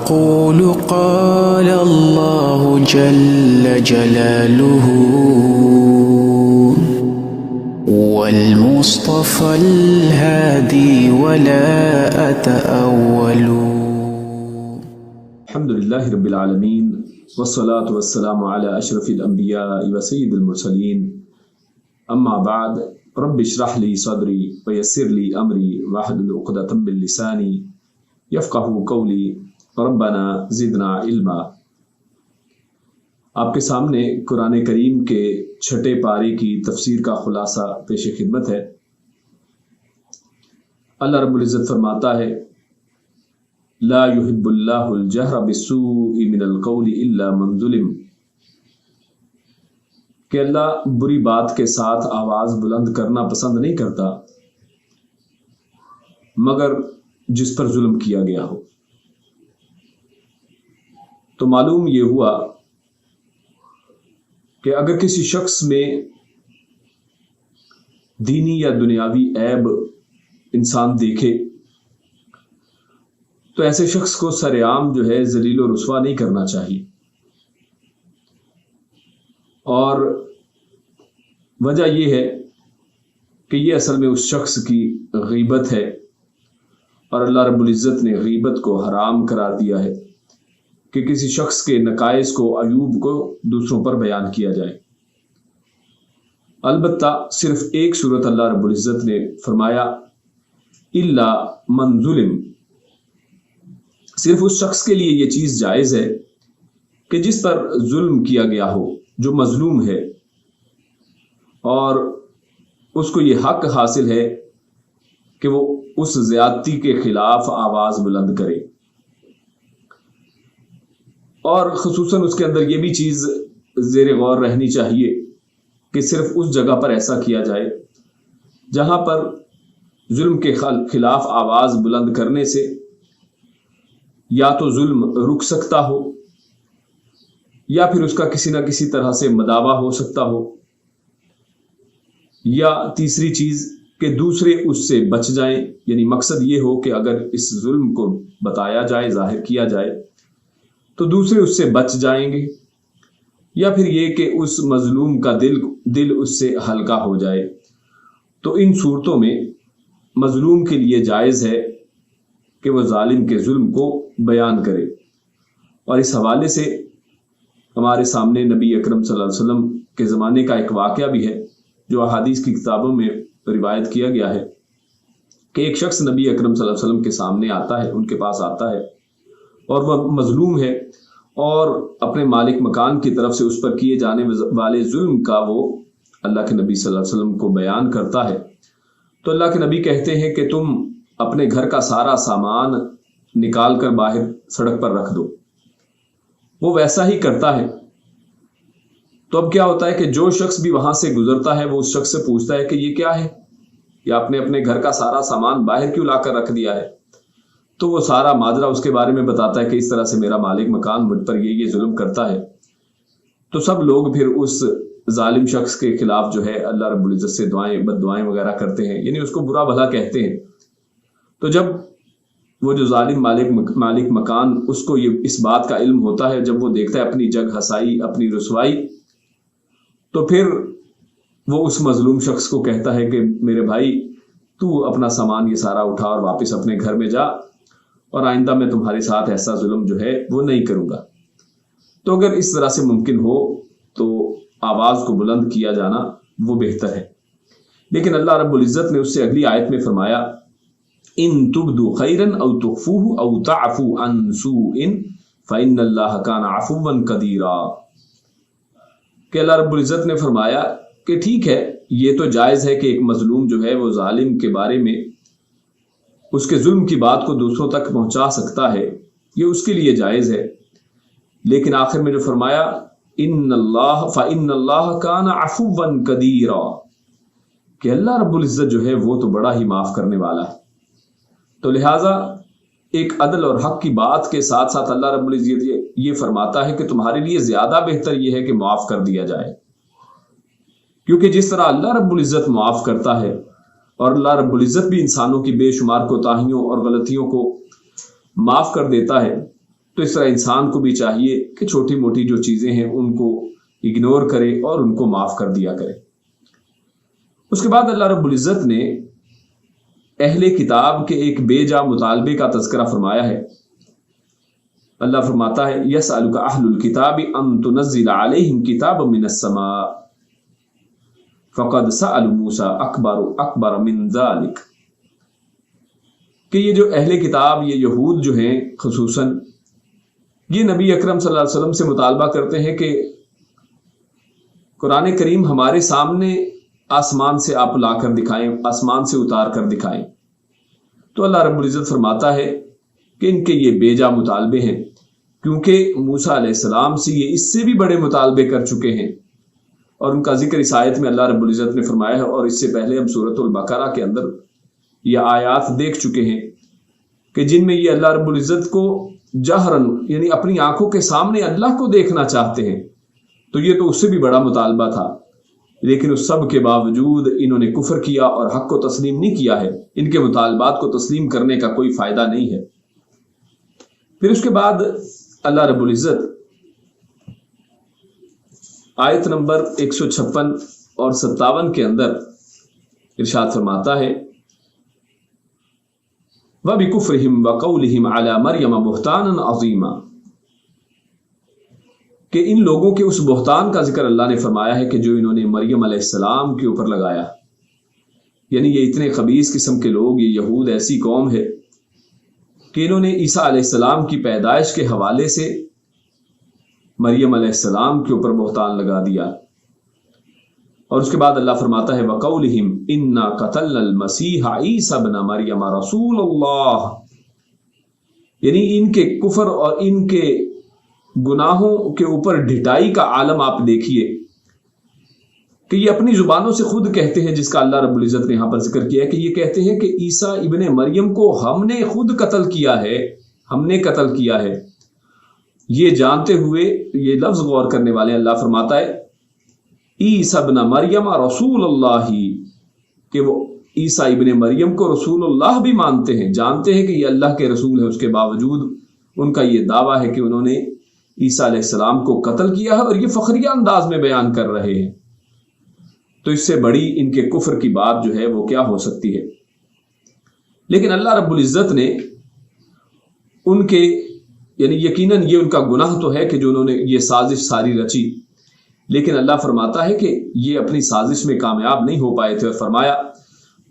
أقول قال الله جل جلاله والمصطفى الهادي ولا أتأول. الحمد لله رب العالمين والصلاة والسلام على أشرف الأنبياء وسيد المرسلين أما بعد رب اشرح لي صدري ويسر لي أمري واحلل عقدة من لساني يفقهوا قولي ربنا زدنا علما. آپ کے سامنے قرآن کریم کے چھٹے پارے کی تفسیر کا خلاصہ پیش خدمت ہے. اللہ رب العزت فرماتا ہے لا يحب اللہ الجہر بالسوء من القول الا من ظلم، کہ اللہ بری بات کے ساتھ آواز بلند کرنا پسند نہیں کرتا مگر جس پر ظلم کیا گیا ہو. تو معلوم یہ ہوا کہ اگر کسی شخص میں دینی یا دنیاوی عیب انسان دیکھے تو ایسے شخص کو سر عام جو ہے ذلیل و رسوا نہیں کرنا چاہیے. اور وجہ یہ ہے کہ یہ اصل میں اس شخص کی غیبت ہے، اور اللہ رب العزت نے غیبت کو حرام قرار دیا ہے کہ کسی شخص کے نقائص کو، عیوب کو دوسروں پر بیان کیا جائے. البتہ صرف ایک صورت اللہ رب العزت نے فرمایا الا من ظلم، صرف اس شخص کے لیے یہ چیز جائز ہے کہ جس پر ظلم کیا گیا ہو، جو مظلوم ہے اور اس کو یہ حق حاصل ہے کہ وہ اس زیادتی کے خلاف آواز بلند کرے. اور خصوصاً اس کے اندر یہ بھی چیز زیر غور رہنی چاہیے کہ صرف اس جگہ پر ایسا کیا جائے جہاں پر ظلم کے خلاف آواز بلند کرنے سے یا تو ظلم رک سکتا ہو یا پھر اس کا کسی نہ کسی طرح سے مداوع ہو سکتا ہو، یا تیسری چیز کہ دوسرے اس سے بچ جائیں. یعنی مقصد یہ ہو کہ اگر اس ظلم کو بتایا جائے، ظاہر کیا جائے تو دوسرے اس سے بچ جائیں گے، یا پھر یہ کہ اس مظلوم کا دل اس سے ہلکا ہو جائے. تو ان صورتوں میں مظلوم کے لیے جائز ہے کہ وہ ظالم کے ظلم کو بیان کرے. اور اس حوالے سے ہمارے سامنے نبی اکرم صلی اللہ علیہ وسلم کے زمانے کا ایک واقعہ بھی ہے جو احادیث کی کتابوں میں روایت کیا گیا ہے کہ ایک شخص نبی اکرم صلی اللہ علیہ وسلم کے سامنے آتا ہے، ان کے پاس آتا ہے، اور وہ مظلوم ہے اور اپنے مالک مکان کی طرف سے اس پر کیے جانے والے ظلم کا وہ اللہ کے نبی صلی اللہ علیہ وسلم کو بیان کرتا ہے. تو اللہ کے نبی کہتے ہیں کہ تم اپنے گھر کا سارا سامان نکال کر باہر سڑک پر رکھ دو. وہ ویسا ہی کرتا ہے. تو اب کیا ہوتا ہے کہ جو شخص بھی وہاں سے گزرتا ہے وہ اس شخص سے پوچھتا ہے کہ یہ کیا ہے، یا آپ نے اپنے گھر کا سارا سامان باہر کیوں لا کر رکھ دیا ہے؟ تو وہ سارا ماجرا اس کے بارے میں بتاتا ہے کہ اس طرح سے میرا مالک مکان مجھ پر یہ ظلم کرتا ہے. تو سب لوگ پھر اس ظالم شخص کے خلاف جو ہے اللہ رب العزت سے بد دعائیں وغیرہ کرتے ہیں، یعنی اس کو برا بھلا کہتے ہیں. تو جب وہ جو ظالم مالک مکان اس کو یہ اس بات کا علم ہوتا ہے، جب وہ دیکھتا ہے اپنی جگ ہسائی، اپنی رسوائی، تو پھر وہ اس مظلوم شخص کو کہتا ہے کہ میرے بھائی تو اپنا سامان یہ سارا اٹھا اور واپس اپنے گھر میں جا، اور آئندہ میں تمہارے ساتھ ایسا ظلم جو ہے وہ نہیں کروں گا. تو اگر اس طرح سے ممکن ہو تو آواز کو بلند کیا جانا وہ بہتر ہے. لیکن اللہ رب العزت نے اس سے اگلی آیت میں فرمایا ان تبدوا خیرا او تخفوه او تعفوا عن سوء فإن اللہ کان عفوا قدیرا، کہ اللہ رب العزت نے فرمایا کہ ٹھیک ہے، یہ تو جائز ہے کہ ایک مظلوم جو ہے وہ ظالم کے بارے میں اس کے ظلم کی بات کو دوسروں تک پہنچا سکتا ہے، یہ اس کے لیے جائز ہے. لیکن آخر میں جو فرمایا ان اللہ فإن اللہ کان عفوا قدیرا، کہ اللہ رب العزت جو ہے وہ تو بڑا ہی معاف کرنے والا ہے. تو لہٰذا ایک عدل اور حق کی بات کے ساتھ ساتھ اللہ رب العزت یہ فرماتا ہے کہ تمہارے لیے زیادہ بہتر یہ ہے کہ معاف کر دیا جائے، کیونکہ جس طرح اللہ رب العزت معاف کرتا ہے اور اللہ رب العزت بھی انسانوں کی بے شمار کوتاہیوں اور غلطیوں کو معاف کر دیتا ہے، تو اس طرح انسان کو بھی چاہیے کہ چھوٹی موٹی جو چیزیں ہیں ان کو اگنور کرے اور ان کو معاف کر دیا کرے۔ اس کے بعد اللہ رب العزت نے اہل کتاب کے ایک بے جا مطالبے کا تذکرہ فرمایا ہے۔ اللہ فرماتا ہے یسألک اہل الکتاب ان تنزل علیہم کتابا من السماء فقد سألوا موسیٰ اکبر من ذلک، کہ یہ جو اہل کتاب، یہ یہود جو ہیں خصوصاً، یہ نبی اکرم صلی اللہ علیہ وسلم سے مطالبہ کرتے ہیں کہ قرآن کریم ہمارے سامنے آسمان سے آپ لا کر دکھائیں، آسمان سے اتار کر دکھائیں۔ تو اللہ رب العزت فرماتا ہے کہ ان کے یہ بے جا مطالبے ہیں، کیونکہ موسیٰ علیہ السلام سے یہ اس سے بھی بڑے مطالبے کر چکے ہیں، اور ان کا ذکر اس آیت میں اللہ رب العزت نے فرمایا ہے، اور اس سے پہلے ہم سورۃ البقرہ کے اندر یہ آیات دیکھ چکے ہیں کہ جن میں یہ اللہ رب العزت کو جہرن یعنی اپنی آنکھوں کے سامنے اللہ کو دیکھنا چاہتے ہیں، تو یہ تو اس سے بھی بڑا مطالبہ تھا، لیکن اس سب کے باوجود انہوں نے کفر کیا اور حق کو تسلیم نہیں کیا ہے۔ ان کے مطالبات کو تسلیم کرنے کا کوئی فائدہ نہیں ہے۔ پھر اس کے بعد اللہ رب العزت آیت نمبر 156 اور 57 کے اندر ارشاد فرماتا ہے وَبِكُفْرِهِمْ وَقَوْلِهِمْ عَلَى مَرْيَمَ بُهْتَانًا عَظِيمًا، کہ ان لوگوں کے اس بہتان کا ذکر اللہ نے فرمایا ہے کہ جو انہوں نے مریم علیہ السلام کے اوپر لگایا۔ یعنی یہ اتنے خبیث قسم کے لوگ، یہ یہود ایسی قوم ہے کہ انہوں نے عیسیٰ علیہ السلام کی پیدائش کے حوالے سے مریم علیہ السلام کے اوپر بہتان لگا دیا۔ اور اس کے بعد اللہ فرماتا ہے وَقَوْلِهِمْ إِنَّا قَتَلْنَا الْمَسِيحَ عِيسَى ابْنَ مَرْيَمَ رَسُولَ اللَّهِ، یعنی ان کے کفر اور ان کے گناہوں کے اوپر ڈھٹائی کا عالم آپ دیکھیے کہ یہ اپنی زبانوں سے خود کہتے ہیں، جس کا اللہ رب العزت نے یہاں پر ذکر کیا ہے کہ یہ کہتے ہیں کہ عیسیٰ ابن مریم کو ہم نے خود قتل کیا ہے، ہم نے قتل کیا ہے۔ یہ جانتے ہوئے، یہ لفظ غور کرنے والے، اللہ فرماتا ہے عیسیٰ ابن مریم رسول اللہ، کہ وہ عیسیٰ ابن مریم کو رسول اللہ بھی مانتے ہیں، جانتے ہیں کہ یہ اللہ کے رسول ہے، اس کے باوجود ان کا یہ دعویٰ ہے کہ انہوں نے عیسیٰ علیہ السلام کو قتل کیا ہے، اور یہ فخریہ انداز میں بیان کر رہے ہیں۔ تو اس سے بڑی ان کے کفر کی بات جو ہے وہ کیا ہو سکتی ہے؟ لیکن اللہ رب العزت نے ان کے، یعنی یقیناً یہ ان کا گناہ تو ہے کہ جو انہوں نے یہ سازش ساری رچی، لیکن اللہ فرماتا ہے کہ یہ اپنی سازش میں کامیاب نہیں ہو پائے تھے، اور فرمایا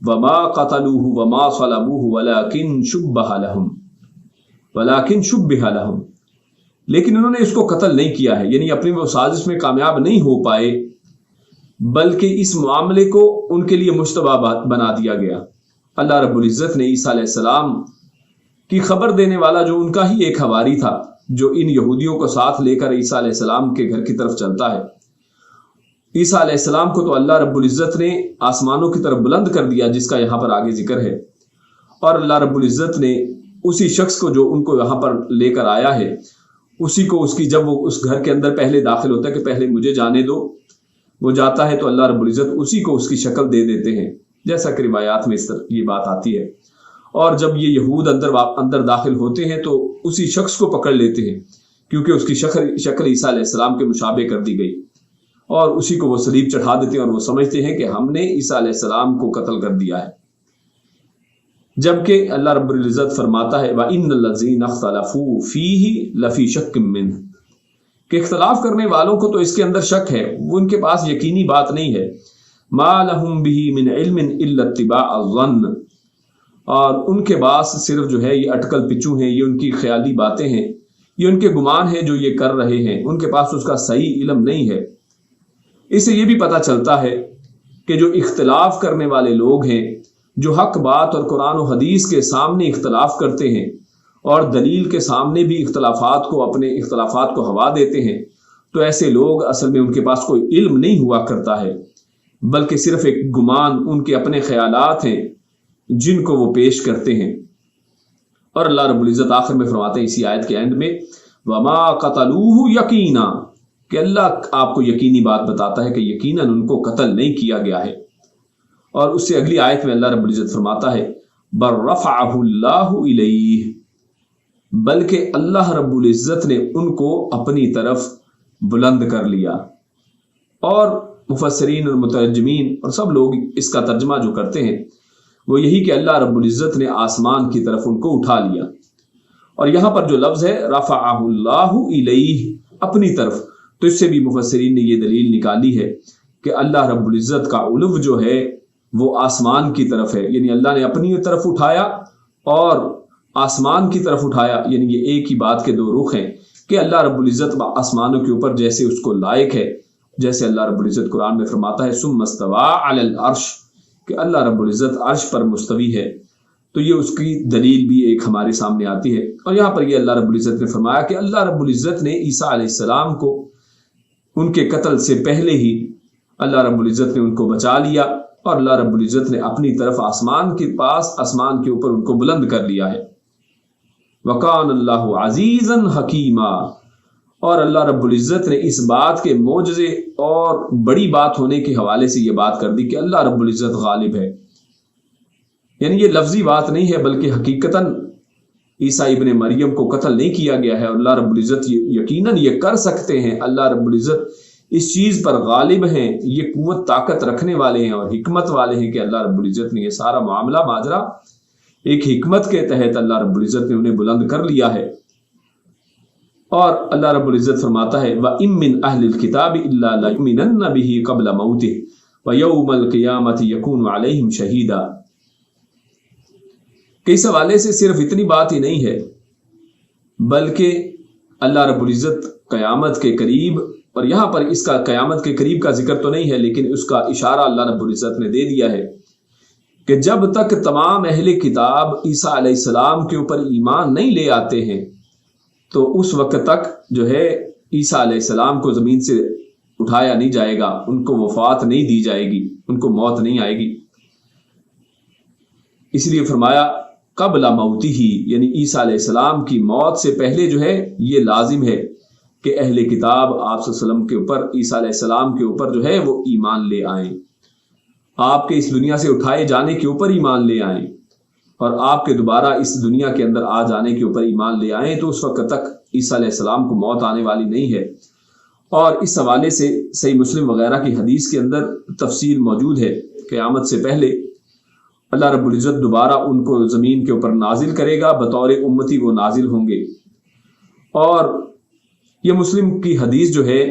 وَمَا قَتَلُوهُ وَمَا صَلَبُوهُ وَلَكِنْ شُبِّهَ لَهُمْ، لیکن انہوں نے اس کو قتل نہیں کیا ہے، یعنی اپنی وہ سازش میں کامیاب نہیں ہو پائے، بلکہ اس معاملے کو ان کے لیے مشتبہ بنا دیا گیا۔ اللہ رب العزت نے عیسیٰ علیہ السلام کی خبر دینے والا جو ان کا ہی ایک حواری تھا، جو ان یہودیوں کو ساتھ لے کر عیسیٰ علیہ السلام کے گھر کی طرف چلتا ہے، عیسیٰ علیہ السلام کو تو اللہ رب العزت نے آسمانوں کی طرف بلند کر دیا، جس کا یہاں پر آگے ذکر ہے، اور اللہ رب العزت نے اسی شخص کو جو ان کو یہاں پر لے کر آیا ہے، اسی کو اس کی، جب وہ اس گھر کے اندر پہلے داخل ہوتا ہے کہ پہلے مجھے جانے دو، وہ جاتا ہے تو اللہ رب العزت اسی کو اس کی شکل دے دیتے ہیں، جیسا کہ روایات میں اس طرح یہ بات آتی ہے۔ اور جب یہ یہود اندر داخل ہوتے ہیں تو اسی شخص کو پکڑ لیتے ہیں، کیونکہ اس کی شکل عیسیٰ علیہ السلام کے مشابہ کر دی گئی، اور اسی کو وہ صلیب چڑھا دیتے ہیں، اور وہ سمجھتے ہیں کہ ہم نے عیسیٰ علیہ السلام کو قتل کر دیا ہے، جبکہ اللہ رب العزت فرماتا ہے وَإِنَّ الَّذِينَ اخْتَلَفُوا فِيهِ لَفِي شَكٍّ مِّنْهُ، کہ اختلاف کرنے والوں کو تو اس کے اندر شک ہے، وہ ان کے پاس یقینی بات نہیں ہے، مَا لَهُمْ بِهِ مِنْ عِلْمٍ إِلَّا اتِّبَاعَ الظَّنِّ، اور ان کے پاس صرف جو ہے یہ اٹکل پچو ہیں، یہ ان کی خیالی باتیں ہیں، یہ ان کے گمان ہے جو یہ کر رہے ہیں، ان کے پاس اس کا صحیح علم نہیں ہے۔ اس سے یہ بھی پتہ چلتا ہے کہ جو اختلاف کرنے والے لوگ ہیں، جو حق بات اور قرآن و حدیث کے سامنے اختلاف کرتے ہیں اور دلیل کے سامنے بھی اپنے اختلافات کو ہوا دیتے ہیں، تو ایسے لوگ اصل میں ان کے پاس کوئی علم نہیں ہوا کرتا ہے، بلکہ صرف ایک گمان، ان کے اپنے خیالات ہیں جن کو وہ پیش کرتے ہیں۔ اور اللہ رب العزت آخر میں فرماتے ہیں اسی آیت کے اینڈ میں وَمَا قَتَلُوهُ يَقِينًا، کہ اللہ آپ کو یقینی بات بتاتا ہے کہ یقیناً ان کو قتل نہیں کیا گیا ہے۔ اور اس سے اگلی آیت میں اللہ رب العزت فرماتا ہے بَلْ رَفَعَهُ اللَّهُ إِلَيْهِ، بلکہ اللہ رب العزت نے ان کو اپنی طرف بلند کر لیا۔ اور مفسرین اور مترجمین اور سب لوگ اس کا ترجمہ جو کرتے ہیں وہ یہی کہ اللہ رب العزت نے آسمان کی طرف ان کو اٹھا لیا۔ اور یہاں پر جو لفظ ہے رفعہ اللہ الیہ، اپنی طرف، تو اس سے بھی مفسرین نے یہ دلیل نکالی ہے کہ اللہ رب العزت کا علو جو ہے وہ آسمان کی طرف ہے، یعنی اللہ نے اپنی طرف اٹھایا اور آسمان کی طرف اٹھایا، یعنی یہ ایک ہی بات کے دو رخ ہیں کہ اللہ رب العزت آسمانوں کے اوپر جیسے اس کو لائق ہے، جیسے اللہ رب العزت قرآن میں فرماتا ہے ثم استوى علی العرش، کہ اللہ رب العزت عرش پر مستوی ہے، تو یہ اس کی دلیل بھی ایک ہمارے سامنے آتی ہے۔ اور یہاں پر یہ اللہ رب العزت نے فرمایا کہ اللہ رب العزت نے عیسیٰ علیہ السلام کو ان کے قتل سے پہلے ہی اللہ رب العزت نے ان کو بچا لیا، اور اللہ رب العزت نے اپنی طرف آسمان کے پاس، آسمان کے اوپر ان کو بلند کر لیا ہے۔ وَقَانَ اللَّهُ عَزِيزًا حَكِيمًا، اور اللہ رب العزت نے اس بات کے معجزے اور بڑی بات ہونے کے حوالے سے یہ بات کر دی کہ اللہ رب العزت غالب ہے، یعنی یہ لفظی بات نہیں ہے بلکہ حقیقتاً عیسیٰ ابن مریم کو قتل نہیں کیا گیا ہے، اور اللہ رب العزت یقیناً یہ کر سکتے ہیں، اللہ رب العزت اس چیز پر غالب ہیں، یہ قوت طاقت رکھنے والے ہیں اور حکمت والے ہیں کہ اللہ رب العزت نے یہ سارا معاملہ ماجرا ایک حکمت کے تحت اللہ رب العزت نے انہیں بلند کر لیا ہے۔ اور اللہ رب العزت فرماتا ہے وَإِن مِّنْ أَهْلِ الْكِتَابِ إِلَّا لَيُؤْمِنَنَّ بِهِ قَبْلَ مَوْتِهِ وَيَوْمَ الْقِيَامَةِ يَكُونُ عَلَيْهِمْ شَهِيدًا، کہ اس حوالے سے صرف اتنی بات ہی نہیں ہے بلکہ اللہ رب العزت قیامت کے قریب، اور یہاں پر اس کا قیامت کے قریب کا ذکر تو نہیں ہے لیکن اس کا اشارہ اللہ رب العزت نے دے دیا ہے کہ جب تک تمام اہل کتاب عیسیٰ علیہ السلام کے اوپر ایمان نہیں لے آتے ہیں تو اس وقت تک جو ہے عیسیٰ علیہ السلام کو زمین سے اٹھایا نہیں جائے گا، ان کو وفات نہیں دی جائے گی، ان کو موت نہیں آئے گی۔ اس لیے فرمایا قبل موتہ، یعنی عیسیٰ علیہ السلام کی موت سے پہلے جو ہے یہ لازم ہے کہ اہل کتاب آپ صلی اللہ علیہ وسلم کے اوپر، عیسیٰ علیہ السلام کے اوپر جو ہے وہ ایمان لے آئیں، آپ کے اس دنیا سے اٹھائے جانے کے اوپر ایمان لے آئیں، اور آپ کے دوبارہ اس دنیا کے اندر آ جانے کے اوپر ایمان لے آئیں، تو اس وقت تک عیسیٰ علیہ السلام کو موت آنے والی نہیں ہے۔ اور اس حوالے سے صحیح مسلم وغیرہ کی حدیث کے اندر تفصیل موجود ہے، قیامت سے پہلے اللہ رب العزت دوبارہ ان کو زمین کے اوپر نازل کرے گا، بطور امتی وہ نازل ہوں گے۔ اور یہ مسلم کی حدیث جو ہے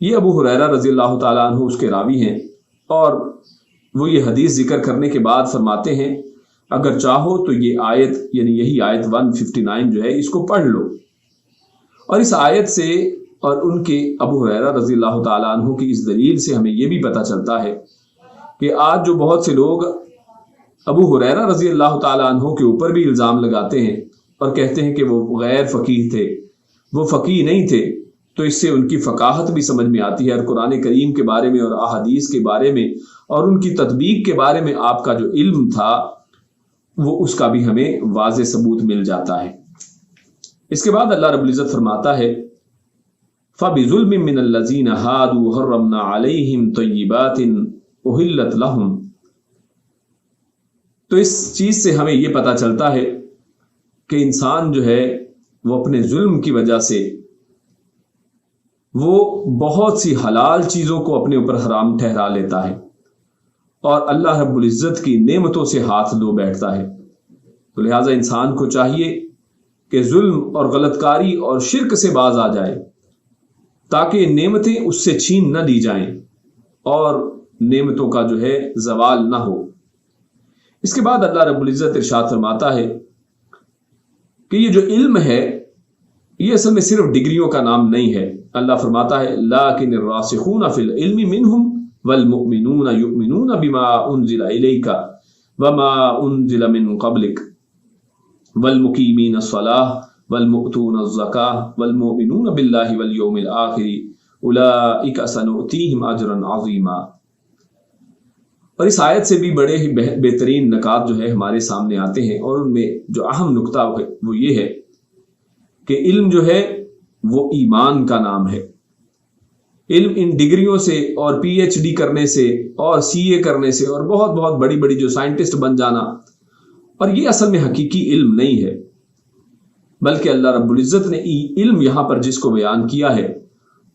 یہ ابو ہریرہ رضی اللہ تعالیٰ عنہ اس کے راوی ہیں، اور وہ یہ حدیث ذکر کرنے کے بعد فرماتے ہیں اگر چاہو تو یہ آیت، یعنی یہی آیت 159 جو ہے اس کو پڑھ لو۔ اور اس آیت سے اور ان کے ابو ہریرہ رضی اللہ تعالیٰ عنہ کی اس دلیل سے ہمیں یہ بھی پتہ چلتا ہے کہ آج جو بہت سے لوگ ابو ہریرہ رضی اللہ تعالیٰ عنہ کے اوپر بھی الزام لگاتے ہیں اور کہتے ہیں کہ وہ غیر فقیہ تھے، وہ فقیہ نہیں تھے، تو اس سے ان کی فقاہت بھی سمجھ میں آتی ہے، اور قرآن کریم کے بارے میں اور احادیث کے بارے میں اور ان کی تطبیق کے بارے میں آپ کا جو علم تھا وہ اس کا بھی ہمیں واضح ثبوت مل جاتا ہے۔ اس کے بعد اللہ رب العزت فرماتا ہے فَبِظُلْمٍ مِّنَ الَّذِينَ هَادُوا حَرَّمْنَا عَلَيْهِمْ طَيِّبَاتٍ أُحِلَّتْ لَهُمْ، تو اس چیز سے ہمیں یہ پتہ چلتا ہے کہ انسان جو ہے وہ اپنے ظلم کی وجہ سے وہ بہت سی حلال چیزوں کو اپنے اوپر حرام ٹھہرا لیتا ہے، اور اللہ رب العزت کی نعمتوں سے ہاتھ دھو بیٹھتا ہے۔ تو لہٰذا انسان کو چاہیے کہ ظلم اور غلط کاری اور شرک سے باز آ جائے تاکہ نعمتیں اس سے چھین نہ لی جائیں اور نعمتوں کا جو ہے زوال نہ ہو۔ اس کے بعد اللہ رب العزت ارشاد فرماتا ہے کہ یہ جو علم ہے یہ اصل میں صرف ڈگریوں کا نام نہیں ہے۔ اللہ فرماتا ہے لیکن الراسخون فی العلم منہم والمؤمنون یؤمنون بما انزل الیک وما انزل من قبلک والمقیمین الصلاۃ والمؤتون الزکاۃ والمؤمنون باللہ والیوم الآخر اولئک سنؤتیہم اجرا عظیما۔ اور اس آیت سے بھی بڑے ہی بہترین نکات جو ہے ہمارے سامنے آتے ہیں، اور ان میں جو اہم نقطہ ہے وہ یہ ہے کہ علم جو ہے وہ ایمان کا نام ہے۔ علم ان ڈگریوں سے اور پی ایچ ڈی کرنے سے اور سی اے کرنے سے اور بہت بہت بڑی بڑی جو سائنٹسٹ بن جانا، اور یہ اصل میں حقیقی علم نہیں ہے۔ بلکہ اللہ رب العزت نے علم یہاں پر جس کو بیان کیا ہے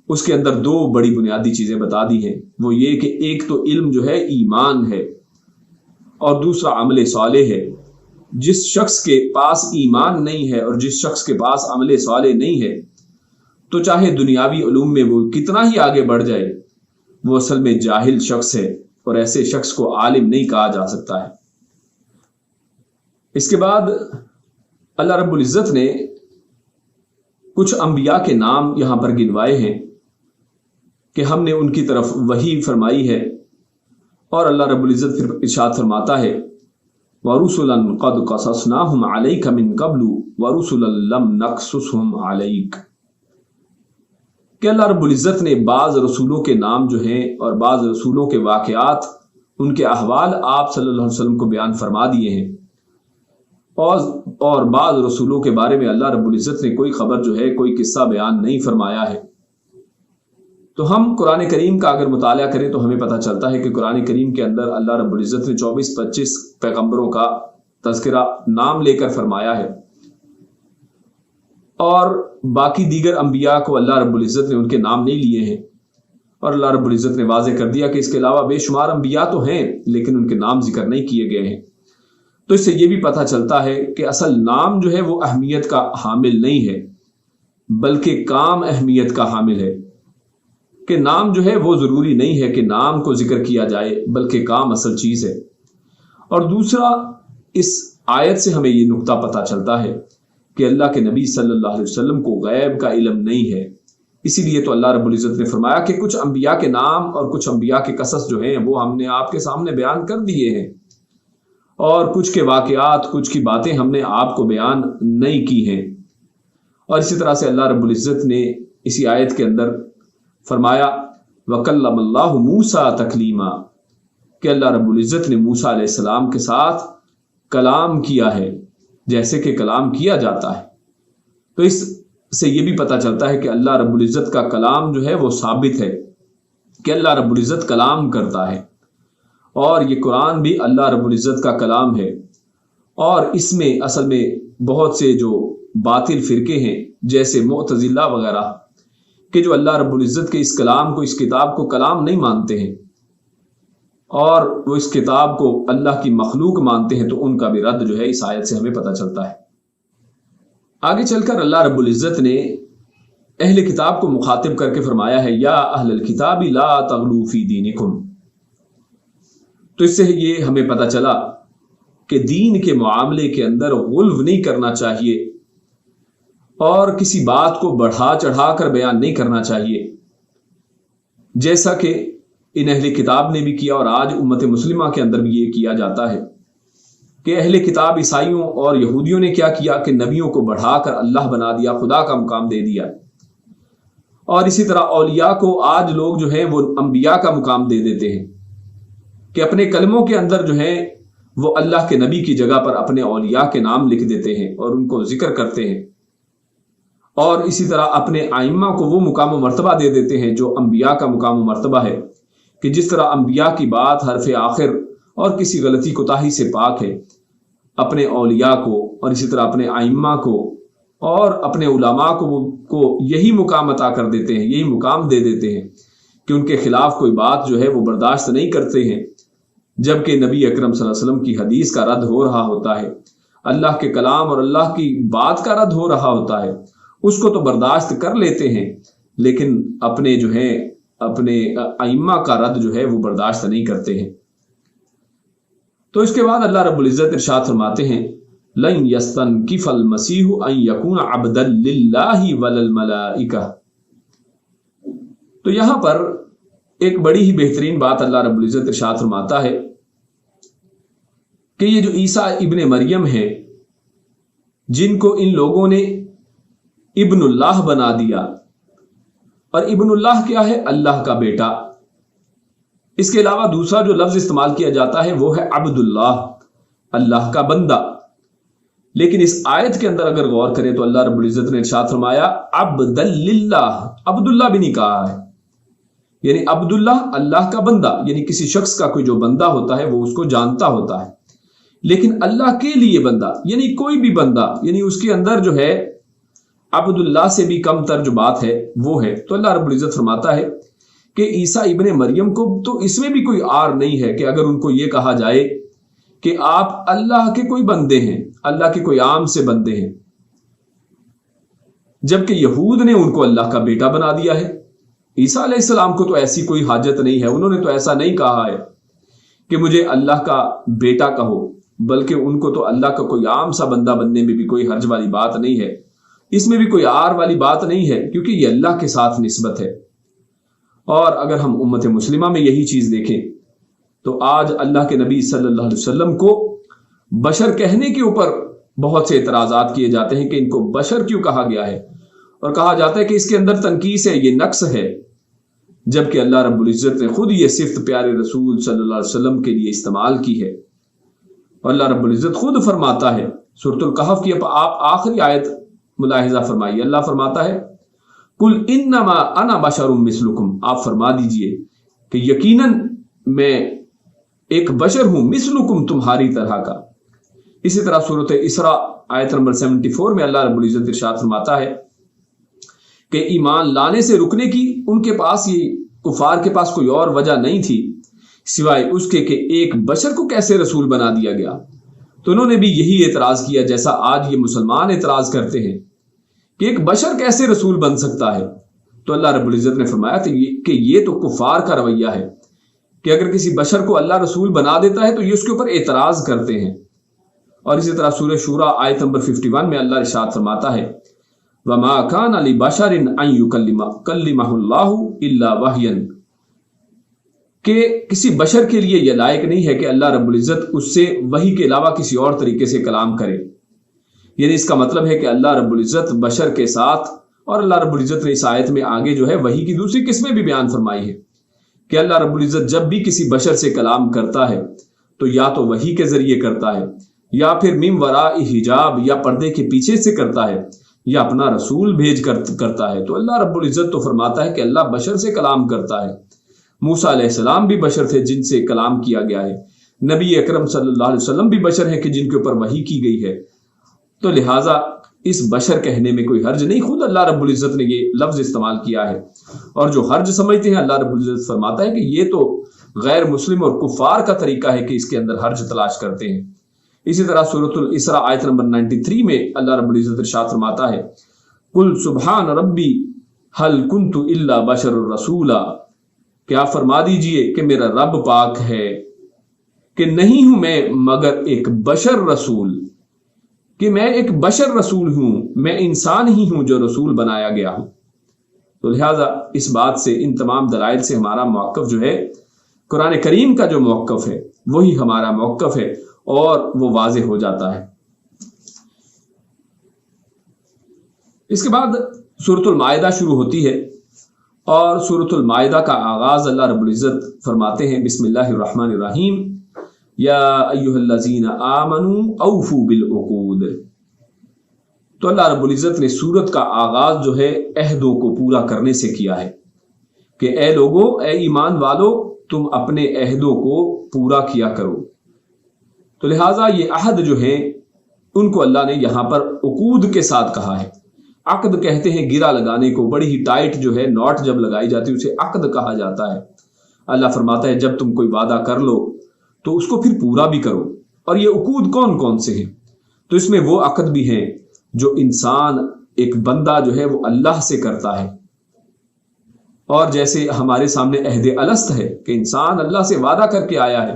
اس کے اندر دو بڑی بنیادی چیزیں بتا دی ہیں. وہ یہ کہ ایک تو علم جو ہے ایمان ہے اور دوسرا عمل صالح ہے. جس شخص کے پاس ایمان نہیں ہے اور جس شخص کے پاس عمل صالح نہیں ہے تو چاہے دنیاوی علوم میں وہ کتنا ہی آگے بڑھ جائے وہ اصل میں جاہل شخص ہے اور ایسے شخص کو عالم نہیں کہا جا سکتا ہے. اس کے بعد اللہ رب العزت نے کچھ انبیاء کے نام یہاں پر گنوائے ہیں کہ ہم نے ان کی طرف وحی فرمائی ہے، اور اللہ رب العزت پھر ارشاد فرماتا ہے وَرُسُلًا قَدْ قَصَصْنَاهُمْ عَلَيْكَ مِن قَبْلُ وَرُسُلًا لَمْ نَقْصُصْهُمْ عَلَيْكَ کہ اللہ رب العزت نے بعض رسولوں کے نام جو ہیں اور بعض رسولوں کے واقعات، ان کے احوال آپ صلی اللہ علیہ وسلم کو بیان فرما دیے ہیں، اور بعض رسولوں کے بارے میں اللہ رب العزت نے کوئی خبر جو ہے کوئی قصہ بیان نہیں فرمایا ہے. تو ہم قرآن کریم کا اگر مطالعہ کریں تو ہمیں پتہ چلتا ہے کہ قرآن کریم کے اندر اللہ رب العزت نے 24-25 پیغمبروں کا تذکرہ نام لے کر فرمایا ہے، اور باقی دیگر انبیاء کو اللہ رب العزت نے ان کے نام نہیں لیے ہیں، اور اللہ رب العزت نے واضح کر دیا کہ اس کے علاوہ بے شمار انبیاء تو ہیں لیکن ان کے نام ذکر نہیں کیے گئے ہیں. تو اس سے یہ بھی پتہ چلتا ہے کہ اصل نام جو ہے وہ اہمیت کا حامل نہیں ہے بلکہ کام اہمیت کا حامل ہے، کہ نام جو ہے وہ ضروری نہیں ہے کہ نام کو ذکر کیا جائے بلکہ کام اصل چیز ہے. اور دوسرا اس آیت سے ہمیں یہ نقطہ پتہ چلتا ہے کہ اللہ کے نبی صلی اللہ علیہ وسلم کو غیب کا علم نہیں ہے، اسی لیے تو اللہ رب العزت نے فرمایا کہ کچھ انبیاء کے نام اور کچھ انبیاء کے قصص جو ہیں وہ ہم نے آپ کے سامنے بیان کر دیے ہیں، اور کچھ کے واقعات، کچھ کی باتیں ہم نے آپ کو بیان نہیں کی ہیں. اور اسی طرح سے اللہ رب العزت نے اسی آیت کے اندر فرمایا وَكَلَّمَ اللَّهُ مُوسَىٰ تَكْلِيمًا کہ اللہ رب العزت نے موسیٰ علیہ السلام کے ساتھ کلام کیا ہے جیسے کہ کلام کیا جاتا ہے. تو اس سے یہ بھی پتہ چلتا ہے کہ اللہ رب العزت کا کلام جو ہے وہ ثابت ہے کہ اللہ رب العزت کلام کرتا ہے، اور یہ قرآن بھی اللہ رب العزت کا کلام ہے. اور اس میں اصل میں بہت سے جو باطل فرقے ہیں جیسے معتزلہ وغیرہ کہ جو اللہ رب العزت کے اس کلام کو، اس کتاب کو کلام نہیں مانتے ہیں اور وہ اس کتاب کو اللہ کی مخلوق مانتے ہیں، تو ان کا بھی رد جو ہے اس آیت سے ہمیں پتہ چلتا ہے. آگے چل کر اللہ رب العزت نے اہل کتاب کو مخاطب کر کے فرمایا ہے یا اہل الکتاب لا تغلوا فی دینکم. تو اس سے یہ ہمیں پتہ چلا کہ دین کے معاملے کے اندر غلو نہیں کرنا چاہیے اور کسی بات کو بڑھا چڑھا کر بیان نہیں کرنا چاہیے، جیسا کہ ان اہل کتاب نے بھی کیا اور آج امت مسلمہ کے اندر بھی یہ کیا جاتا ہے کہ اہل کتاب عیسائیوں اور یہودیوں نے کیا کیا کہ نبیوں کو بڑھا کر اللہ بنا دیا، خدا کا مقام دے دیا، اور اسی طرح اولیاء کو آج لوگ جو ہیں وہ انبیاء کا مقام دے دیتے ہیں کہ اپنے کلموں کے اندر جو ہے وہ اللہ کے نبی کی جگہ پر اپنے اولیاء کے نام لکھ دیتے ہیں اور ان کو ذکر کرتے ہیں، اور اسی طرح اپنے ائمہ کو وہ مقام و مرتبہ دے دیتے ہیں جو انبیاء کا مقام و مرتبہ ہے، کہ جس طرح انبیاء کی بات حرف آخر اور کسی غلطی کوتاہی سے پاک ہے، اپنے اولیاء کو اور اسی طرح اپنے ائمہ کو اور اپنے علماء کو یہی مقام عطا کر دیتے ہیں، یہی مقام دے دیتے ہیں کہ ان کے خلاف کوئی بات جو ہے وہ برداشت نہیں کرتے ہیں، جبکہ نبی اکرم صلی اللہ علیہ وسلم کی حدیث کا رد ہو رہا ہوتا ہے، اللہ کے کلام اور اللہ کی بات کا رد ہو رہا ہوتا ہے، اس کو تو برداشت کر لیتے ہیں لیکن اپنے جو ہے اپنے ائمہ کا رد جو ہے وہ برداشت نہیں کرتے ہیں. تو اس کے بعد اللہ رب العزت ارشاد فرماتے ہیں لَن يَسْتَنْكِفَ الْمَسِيحُ أَن يَكُونَ عَبْدًا لِلَّهِ وَلَا الْمَلَائِكَةِ. تو یہاں پر ایک بڑی ہی بہترین بات اللہ رب العزت ارشاد فرماتا ہے کہ یہ جو عیسیٰ ابن مریم ہے جن کو ان لوگوں نے ابن اللہ بنا دیا، اور ابن اللہ کیا ہے؟ اللہ کا بیٹا. اس کے علاوہ دوسرا جو لفظ استعمال کیا جاتا ہے وہ ہے عبد اللہ، اللہ کا بندہ. لیکن اس آیت کے اندر اگر غور کریں تو اللہ رب العزت نے ارشاد فرمایا عبد للہ، عبد اللہ بھی نہیں کہا ہے، یعنی عبد اللہ کا بندہ، یعنی کسی شخص کا کوئی جو بندہ ہوتا ہے وہ اس کو جانتا ہوتا ہے، لیکن اللہ کے لیے بندہ یعنی کوئی بھی بندہ، یعنی اس کے اندر جو ہے عبداللہ سے بھی کم تر جو بات ہے وہ ہے، تو اللہ رب العزت فرماتا ہے کہ عیسیٰ ابن مریم کو تو اس میں بھی کوئی عار نہیں ہے کہ اگر ان کو یہ کہا جائے کہ آپ اللہ کے کوئی بندے ہیں، اللہ کے کوئی عام سے بندے ہیں، جبکہ یہود نے ان کو اللہ کا بیٹا بنا دیا ہے۔ عیسیٰ علیہ السلام کو تو ایسی کوئی حاجت نہیں ہے، انہوں نے تو ایسا نہیں کہا ہے کہ مجھے اللہ کا بیٹا کہو، بلکہ ان کو تو اللہ کا کوئی عام سا بندہ بننے میں بھی کوئی حرج والی بات نہیں ہے، اس میں بھی کوئی عار والی بات نہیں ہے، کیونکہ یہ اللہ کے ساتھ نسبت ہے۔ اور اگر ہم امت مسلمہ میں یہی چیز دیکھیں تو آج اللہ کے نبی صلی اللہ علیہ وسلم کو بشر کہنے کے اوپر بہت سے اعتراضات کیے جاتے ہیں کہ ان کو بشر کیوں کہا گیا ہے، اور کہا جاتا ہے کہ اس کے اندر تنقیص ہے، یہ نقص ہے، جبکہ اللہ رب العزت نے خود یہ صفت پیارے رسول صلی اللہ علیہ وسلم کے لیے استعمال کی ہے۔ اور اللہ رب العزت خود فرماتا ہے، سورۃ الکہف کی آپ آخری آیت ملاحظہ فرمائیے، اللہ فرماتا ہے قل انما انا بشر مثلکم، آپ فرما دیجئے کہ یقیناً میں ایک بشر ہوں، مثلکم تمہاری طرح کا۔ اسی طرح سورۃ اسراء آیت نمبر 74 میں اللہ رب العزت ارشاد فرماتا ہے کہ ایمان لانے سے رکنے کی ان کے پاس، یہ کفار کے پاس کوئی اور وجہ نہیں تھی سوائے اس کے کہ ایک بشر کو کیسے رسول بنا دیا گیا۔ تو انہوں نے بھی یہی اعتراض کیا جیسا آج یہ مسلمان اعتراض کرتے ہیں کہ ایک بشر کیسے رسول بن سکتا ہے۔ تو اللہ رب العزت نے فرمایا کہ یہ تو کفار کا رویہ ہے کہ اگر کسی بشر کو اللہ رسول بنا دیتا ہے تو یہ اس کے اوپر اعتراض کرتے ہیں۔ اور اسی طرح سورہ شورى آیت نمبر 51 میں اللہ ارشاد فرماتا ہے وَمَا كَانَ لِبَشَرٍ أَن يُكَلِّمَهُ اللَّهُ إِلَّا وَحْيًا، کہ کسی بشر کے لیے یہ لائق نہیں ہے کہ اللہ رب العزت اس سے وحی کے علاوہ کسی اور طریقے سے کلام کرے۔ یعنی اس کا مطلب ہے کہ اللہ رب العزت بشر کے ساتھ، اور اللہ رب العزت نے اس آیت میں آگے جو ہے وحی کی دوسری قسمیں بھی بیان فرمائی ہے کہ اللہ رب العزت جب بھی کسی بشر سے کلام کرتا ہے تو یا تو وحی کے ذریعے کرتا ہے، یا پھر من وراء حجاب، یا پردے کے پیچھے سے کرتا ہے، یا اپنا رسول بھیج کر کرتا ہے۔ تو اللہ رب العزت تو فرماتا ہے کہ اللہ بشر سے کلام کرتا ہے۔ موسیٰ علیہ السلام بھی بشر تھے جن سے کلام کیا گیا ہے، نبی اکرم صلی اللہ علیہ وسلم بھی بشر ہیں کہ جن کے اوپر وحی کی گئی ہے۔ تو لہٰذا اس بشر کہنے میں کوئی حرج نہیں، خود اللہ رب العزت نے یہ لفظ استعمال کیا ہے۔ اور جو حرج سمجھتے ہیں اللہ رب العزت فرماتا ہے کہ یہ تو غیر مسلم اور کفار کا طریقہ ہے کہ اس کے اندر حرج تلاش کرتے ہیں۔ اسی طرح سورۃ الاسراء آیت نمبر 93 میں اللہ رب العزت ارشاد فرماتا ہے قل سبحان ربی هل كنت الا بشر رسولا، کہ آپ فرما دیجئے کہ میرا رب پاک ہے کہ نہیں ہوں میں مگر ایک بشر رسول، کہ میں ایک بشر رسول ہوں، میں انسان ہی ہوں جو رسول بنایا گیا ہوں۔ تو لہٰذا اس بات سے، ان تمام دلائل سے ہمارا موقف جو ہے قرآن کریم کا جو موقف ہے وہی ہمارا موقف ہے، اور وہ واضح ہو جاتا ہے۔ اس کے بعد سورۃ المائدہ شروع ہوتی ہے، اور سورۃ المائدہ کا آغاز اللہ رب العزت فرماتے ہیں بسم اللہ الرحمن الرحیم یا ایھا الذین آمنوا اوفوا بالعقود۔ تو اللہ رب العزت نے سورت کا آغاز جو ہے عہدوں کو پورا کرنے سے کیا ہے کہ اے لوگو، اے ایمان والو، تم اپنے عہدوں کو پورا کیا کرو۔ تو لہٰذا یہ عہد جو ہیں ان کو اللہ نے یہاں پر عقود کے ساتھ کہا ہے۔ عقد کہتے ہیں گرا لگانے کو، بڑی ہی ٹائٹ جو ہے نوٹ جب لگائی جاتی ہے اسے عقد کہا جاتا ہے۔ اللہ فرماتا ہے جب تم کوئی وعدہ کر لو تو اس کو پھر پورا بھی کرو۔ اور یہ عقود کون کون سے ہیں؟ تو اس میں وہ عقد بھی ہیں جو انسان، ایک بندہ جو ہے وہ اللہ سے کرتا ہے، اور جیسے ہمارے سامنے عہد الست ہے کہ انسان اللہ سے وعدہ کر کے آیا ہے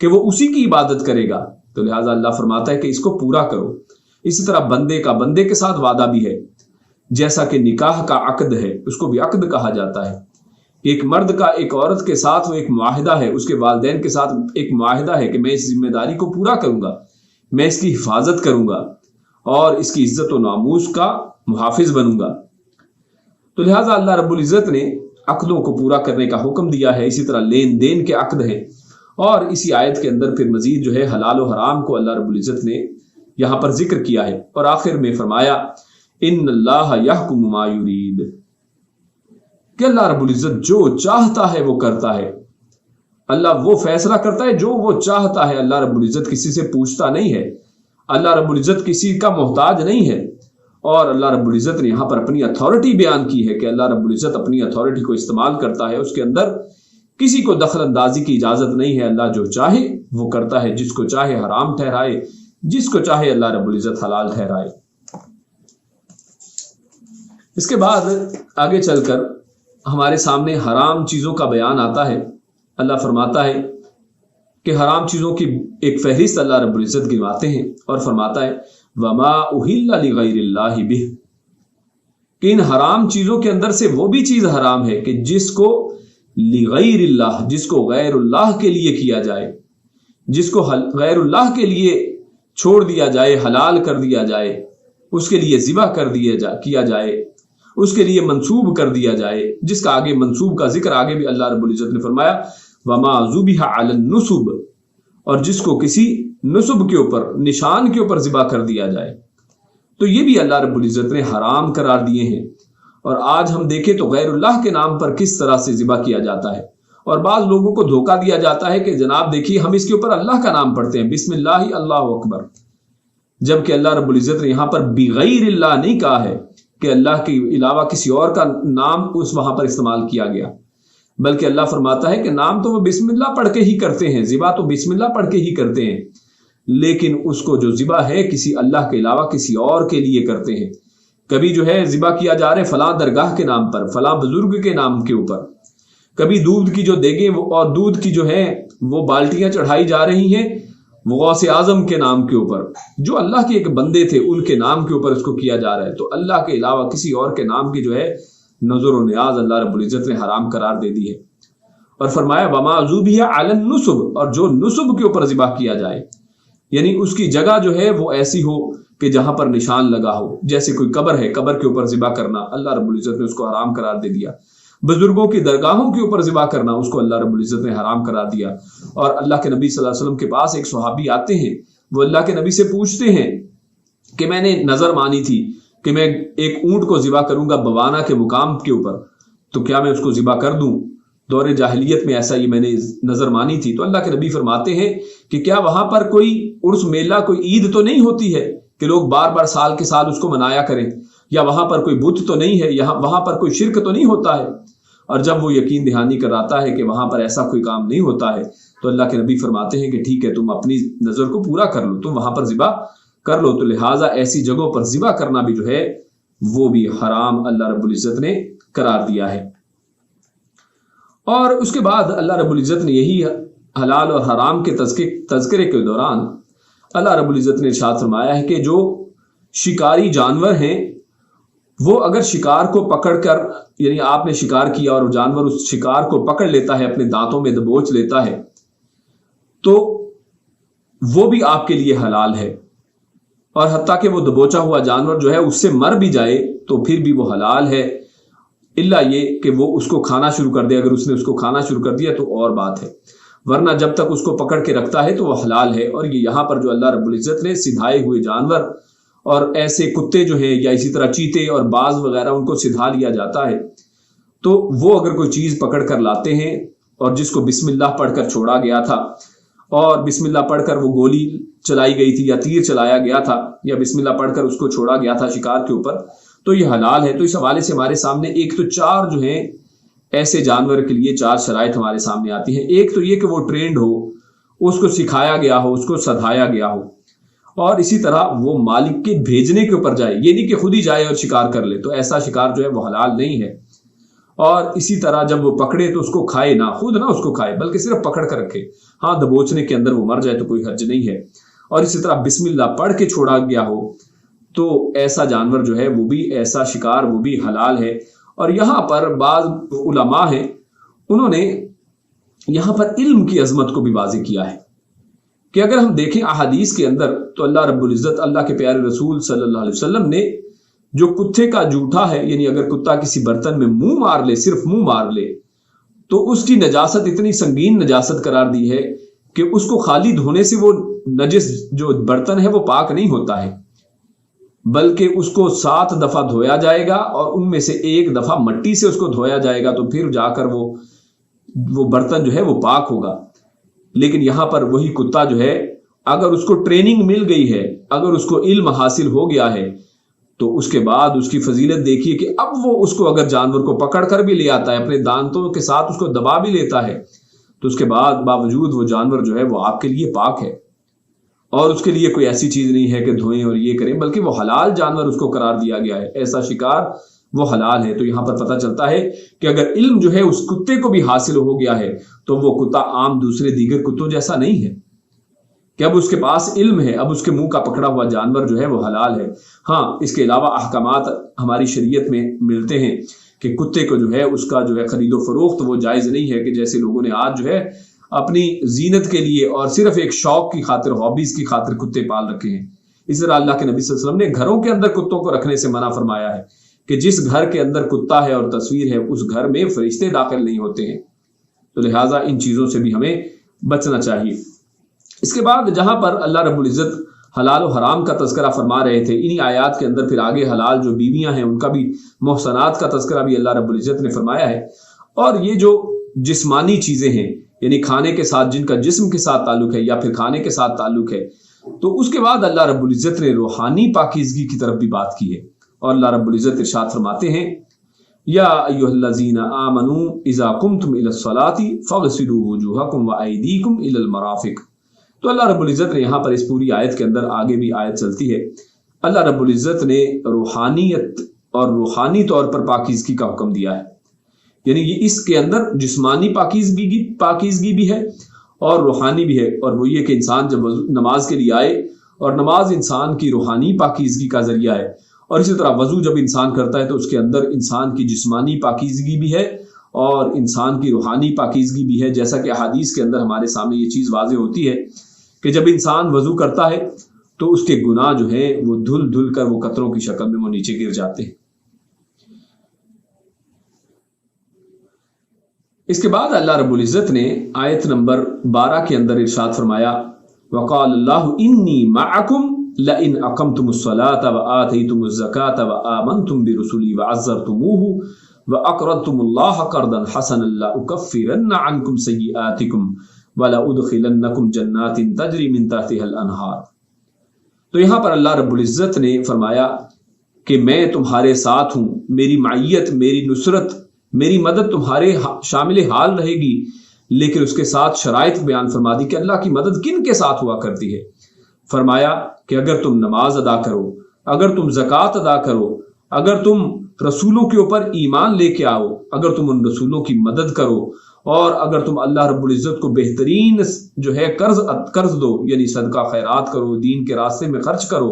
کہ وہ اسی کی عبادت کرے گا، تو لہٰذا اللہ فرماتا ہے کہ اس کو پورا کرو۔ اسی طرح بندے کا بندے کے ساتھ وعدہ بھی ہے، جیسا کہ نکاح کا عقد ہے، اس کو بھی عقد کہا جاتا ہے۔ ایک مرد کا ایک عورت کے ساتھ وہ ایک معاہدہ ہے، اس کے والدین کے ساتھ ایک معاہدہ ہے کہ میں اس ذمہ داری کو پورا کروں گا، میں اس کی حفاظت کروں گا اور اس کی عزت و ناموس کا محافظ بنوں گا۔ تو لہٰذا اللہ رب العزت نے عقدوں کو پورا کرنے کا حکم دیا ہے۔ اسی طرح لین دین کے عقد ہیں، اور اسی آیت کے اندر پھر مزید جو ہے حلال و حرام کو اللہ رب العزت نے یہاں پر ذکر کیا ہے، اور آخر میں فرمایا ان اللہ یحکم ما یرید، کہ اللہ رب العزت جو چاہتا ہے وہ کرتا ہے۔ اللہ وہ فیصلہ کرتا ہے جو وہ چاہتا ہے۔ اللہ رب العزت کسی سے پوچھتا نہیں ہے، اللہ رب العزت کسی کا محتاج نہیں ہے، اور اللہ رب العزت نے یہاں پر اپنی اتھارٹی بیان کی ہے کہ اللہ رب العزت اپنی اتھارٹی کو استعمال کرتا ہے، اس کے اندر کسی کو دخل اندازی کی اجازت نہیں ہے۔ اللہ جو چاہے وہ کرتا ہے، جس کو چاہے حرام ٹھہرائے، جس کو چاہے اللہ رب العزت حلال ٹھہرائے۔ اس کے بعد آگے چل کر ہمارے سامنے حرام چیزوں کا بیان آتا ہے۔ اللہ فرماتا ہے کہ حرام چیزوں کی ایک فہرست اللہ رب العزت گنواتے ہیں اور فرماتا ہے وما اہل لغیر اللہ بہ، کہ ان حرام چیزوں کے اندر سے وہ بھی چیز حرام ہے کہ جس کو لغیر اللہ، جس کو غیر اللہ کے لیے کیا جائے، جس کو غیر اللہ کے لیے چھوڑ دیا جائے، حلال کر دیا جائے، اس کے لیے ذبح کیا جائے، اس کے لیے منسوب کر دیا جائے، جس کا آگے منسوب کا ذکر آگے بھی اللہ رب العزت نے فرمایا وما ذبح علی النصب، اور جس کو کسی نصب کے اوپر، نشان کے اوپر ذبح کر دیا جائے، تو یہ بھی اللہ رب العزت نے حرام قرار دیے ہیں۔ اور آج ہم دیکھیں تو غیر اللہ کے نام پر کس طرح سے ذبح کیا جاتا ہے، اور بعض لوگوں کو دھوکہ دیا جاتا ہے کہ جناب دیکھیے ہم اس کے اوپر اللہ کا نام پڑھتے ہیں، بسم اللہ اللہ اکبر، جبکہ اللہ رب العزت نے یہاں پر بغیر اللہ نہیں کہا ہے کہ اللہ کے علاوہ کسی اور کا نام اس وہاں پر استعمال کیا گیا، بلکہ اللہ فرماتا ہے کہ نام تو وہ بسم اللہ پڑھ کے ہی کرتے ہیں، ذبح تو بسم اللہ پڑھ کے ہی کرتے ہیں، لیکن اس کو جو ذبح ہے کسی اللہ کے علاوہ کسی اور کے لیے کرتے ہیں۔ کبھی جو ہے ذبح کیا جا رہا ہے فلاں درگاہ کے نام پر، فلاں بزرگ کے نام کے اوپر، کبھی دودھ کی جو دیگیں اور دودھ کی جو ہے وہ بالٹیاں چڑھائی جا رہی ہیں وہ غوث اعظم کے نام کے اوپر، جو اللہ کے ایک بندے تھے ان کے نام کے اوپر اس کو کیا جا رہا ہے۔ تو اللہ کے علاوہ کسی اور کے نام کی جو ہے نظر و نیاز اللہ رب العزت نے حرام قرار دے دی ہے، اور فرمایا وما ذبح علی النصب، اور جو نصب کے اوپر ذبح کیا جائے، یعنی اس کی جگہ جو ہے وہ ایسی ہو کہ جہاں پر نشان لگا ہو، جیسے کوئی قبر ہے، قبر کے اوپر ذبح کرنا اللہ رب العزت نے اس کو حرام قرار دے دیا۔ بزرگوں کی درگاہوں کے اوپر ذبح کرنا اس کو اللہ رب العزت نے حرام قرار دیا۔ اور اللہ کے نبی صلی اللہ علیہ وسلم کے پاس ایک صحابی آتے ہیں، وہ اللہ کے نبی سے پوچھتے ہیں کہ میں نے نظر مانی تھی کہ میں ایک اونٹ کو ذبح کروں گا بوانا کے مقام کے اوپر، تو کیا میں اس کو ذبح کر دوں؟ دور جاہلیت میں ایسا یہ میں نے نظر مانی تھی۔ تو اللہ کے نبی فرماتے ہیں کہ کیا وہاں پر کوئی عرس میلہ، کوئی عید تو نہیں ہوتی ہے کہ لوگ بار بار سال کے سال اس کو منایا کریں، یا وہاں پر کوئی بت تو نہیں ہے، وہاں پر کوئی شرک تو نہیں ہوتا ہے؟ اور جب وہ یقین دہانی کراتا ہے کہ وہاں پر ایسا کوئی کام نہیں ہوتا ہے، تو اللہ کے نبی فرماتے ہیں کہ ٹھیک ہے، تم اپنی نظر کو پورا کر لو، تم وہاں پر ذبح کر لو۔ تو لہٰذا ایسی جگہوں پر ذبح کرنا بھی جو ہے وہ بھی حرام اللہ رب العزت نے قرار دیا ہے۔ اور اس کے بعد اللہ رب العزت نے یہی حلال اور حرام کے تذکرے کے دوران اللہ رب العزت نے ارشاد فرمایا ہے کہ جو شکاری جانور ہیں وہ اگر شکار کو پکڑ کر، یعنی آپ نے شکار کیا اور جانور اس شکار کو پکڑ لیتا ہے، اپنے دانتوں میں دبوچ لیتا ہے، تو وہ بھی آپ کے لیے حلال ہے، اور حتیٰ کہ وہ دبوچا ہوا جانور جو ہے اس سے مر بھی جائے تو پھر بھی وہ حلال ہے، الا یہ کہ وہ اس کو کھانا شروع کر دے۔ اگر اس نے اس کو کھانا شروع کر دیا تو اور بات ہے، ورنہ جب تک اس کو پکڑ کے رکھتا ہے تو وہ حلال ہے۔ اور یہ یہاں پر جو اللہ رب العزت نے سدھائے ہوئے جانور اور ایسے کتے جو ہیں، یا اسی طرح چیتے اور باز وغیرہ، ان کو سدھا لیا جاتا ہے، تو وہ اگر کوئی چیز پکڑ کر لاتے ہیں اور جس کو بسم اللہ پڑھ کر چھوڑا گیا تھا، اور بسم اللہ پڑھ کر وہ گولی چلائی گئی تھی یا تیر چلایا گیا تھا، یا بسم اللہ پڑھ کر اس کو چھوڑا گیا تھا شکار کے اوپر، تو یہ حلال ہے۔ تو اس حوالے سے ہمارے سامنے ایک تو 4 جو ہیں ایسے جانور کے لیے 4 شرائط ہمارے سامنے آتی ہیں۔ ایک تو یہ کہ وہ ٹرینڈ ہو، اس کو سکھایا گیا ہو، اس کو سدھایا گیا ہو، اور اسی طرح وہ مالک کے بھیجنے کے اوپر جائے، یہ نہیں کہ خود ہی جائے اور شکار کر لے، تو ایسا شکار جو ہے وہ حلال نہیں ہے۔ اور اسی طرح جب وہ پکڑے تو اس کو کھائے نہ، خود نہ اس کو کھائے، بلکہ صرف پکڑ کر رکھے، ہاں دبوچنے کے اندر وہ مر جائے تو کوئی حرج نہیں ہے۔ اور اسی طرح بسم اللہ پڑھ کے چھوڑا گیا ہو تو ایسا جانور جو ہے وہ بھی، ایسا شکار وہ بھی حلال ہے۔ اور یہاں پر بعض علماء ہیں، انہوں نے یہاں پر علم کی عظمت کو بھی واضح کیا ہے کہ اگر ہم دیکھیں احادیث کے اندر تو اللہ رب العزت، اللہ کے پیارے رسول صلی اللہ علیہ وسلم نے جو کتے کا جوٹا ہے، یعنی اگر کتا کسی برتن میں منہ مار لے، صرف منہ مار لے، تو اس کی نجاست اتنی سنگین نجاست قرار دی ہے کہ اس کو خالی دھونے سے وہ نجس جو برتن ہے وہ پاک نہیں ہوتا ہے، بلکہ اس کو 7 دفعہ دھویا جائے گا، اور ان میں سے 1 دفعہ مٹی سے اس کو دھویا جائے گا، تو پھر جا کر وہ برتن جو ہے وہ پاک ہوگا۔ لیکن یہاں پر وہی کتا جو ہے، اگر اس کو ٹریننگ مل گئی ہے، اگر اس کو علم حاصل ہو گیا ہے، تو اس کے بعد اس کی فضیلت دیکھیے کہ اب وہ اس کو اگر جانور کو پکڑ کر بھی لے آتا ہے، اپنے دانتوں کے ساتھ اس کو دبا بھی لیتا ہے، تو اس کے بعد باوجود وہ جانور جو ہے وہ آپ کے لیے پاک ہے، اور اس کے لیے کوئی ایسی چیز نہیں ہے کہ دھوئیں اور یہ کریں، بلکہ وہ حلال جانور اس کو قرار دیا گیا ہے، ایسا شکار وہ حلال ہے۔ تو یہاں پر پتہ چلتا ہے کہ اگر علم جو ہے اس کتے کو بھی حاصل ہو گیا ہے تو وہ کتا عام دوسرے دیگر کتوں جیسا نہیں ہے کہ اب اس کے پاس علم ہے، اب اس کے منہ کا پکڑا ہوا جانور جو ہے وہ حلال ہے۔ ہاں، اس کے علاوہ احکامات ہماری شریعت میں ملتے ہیں کہ کتے کو جو ہے اس کا جو ہے خرید و فروخت وہ جائز نہیں ہے، کہ جیسے لوگوں نے آج جو ہے اپنی زینت کے لیے اور صرف ایک شوق کی خاطر، ہابیز کی خاطر کتے پال رکھے ہیں۔ اس طرح اللہ کے نبی صلی اللہ علیہ وسلم نے گھروں کے اندر کتوں کو رکھنے سے منع فرمایا ہے کہ جس گھر کے اندر کتا ہے اور تصویر ہے اس گھر میں فرشتے داخل نہیں ہوتے ہیں، تو لہٰذا ان چیزوں سے بھی ہمیں بچنا چاہیے۔ اس کے بعد جہاں پر اللہ رب العزت حلال و حرام کا تذکرہ فرما رہے تھے، انہی آیات کے اندر پھر آگے حلال جو بیویاں ہیں ان کا بھی، محسنات کا تذکرہ بھی اللہ رب العزت نے فرمایا ہے۔ اور یہ جو جسمانی چیزیں ہیں، یعنی کھانے کے ساتھ، جن کا جسم کے ساتھ تعلق ہے یا پھر کھانے کے ساتھ تعلق ہے، تو اس کے بعد اللہ رب العزت نے روحانی پاکیزگی کی طرف بھی بات کی ہے، اور اللہ رب العزت ارشاد فرماتے ہیں یا ایھا الذین آمنوا اذا قمتم الی الصلاۃ فاغسلوا وجوہکم وایدیکم الی المرافق۔ تو اللہ رب العزت نے یہاں پر اس پوری آیت کے اندر، آگے بھی آیت چلتی ہے، اللہ رب العزت نے روحانیت اور روحانی طور پر پاکیزگی کا حکم دیا ہے، یعنی یہ اس کے اندر جسمانی پاکیزگی بھی ہے اور روحانی بھی ہے، اور وہ یہ کہ انسان جب نماز کے لیے آئے، اور نماز انسان کی روحانی پاکیزگی کا ذریعہ ہے، اور اسی طرح وضو جب انسان کرتا ہے تو اس کے اندر انسان کی جسمانی پاکیزگی بھی ہے اور انسان کی روحانی پاکیزگی بھی ہے، جیسا کہ احادیث کے اندر ہمارے سامنے یہ چیز واضح ہوتی ہے کہ جب انسان وضو کرتا ہے تو اس کے گناہ جو ہیں وہ دھل دھل کر وہ قطروں کی شکل میں وہ نیچے گر جاتے ہیں۔ اس کے بعد اللہ رب العزت نے آیت نمبر 12 کے اندر ارشاد فرمایا وقال اللہ انی معکم لئن اقمتم الصلاة وآتیتم الزکاة وآمنتم برسلی وعزرتموه وأقرضتم اللہ قرضا حسنا لأکفرن عنکم سیئاتکم وَلَأُدْخِلَنَّكُمْ جَنَّاتٍ تَجْرِي مِن تَحْتِهَا الْأَنْهَارُ۔ تو یہاں پر اللہ رب العزت نے فرمایا کہ میں تمہارے ساتھ ہوں، میری معیت، میری نصرت، میری مدد تمہارے شامل حال رہے گی، لیکن اس کے ساتھ شرائط بیان فرما دی کہ اللہ کی مدد کن کے ساتھ ہوا کرتی ہے۔ فرمایا کہ اگر تم نماز ادا کرو، اگر تم زکوٰۃ ادا کرو، اگر تم رسولوں کے اوپر ایمان لے کے آؤ، اگر تم ان رسولوں کی مدد کرو، اور اگر تم اللہ رب العزت کو بہترین جو ہے قرض دو، یعنی صدقہ خیرات کرو، دین کے راستے میں خرچ کرو،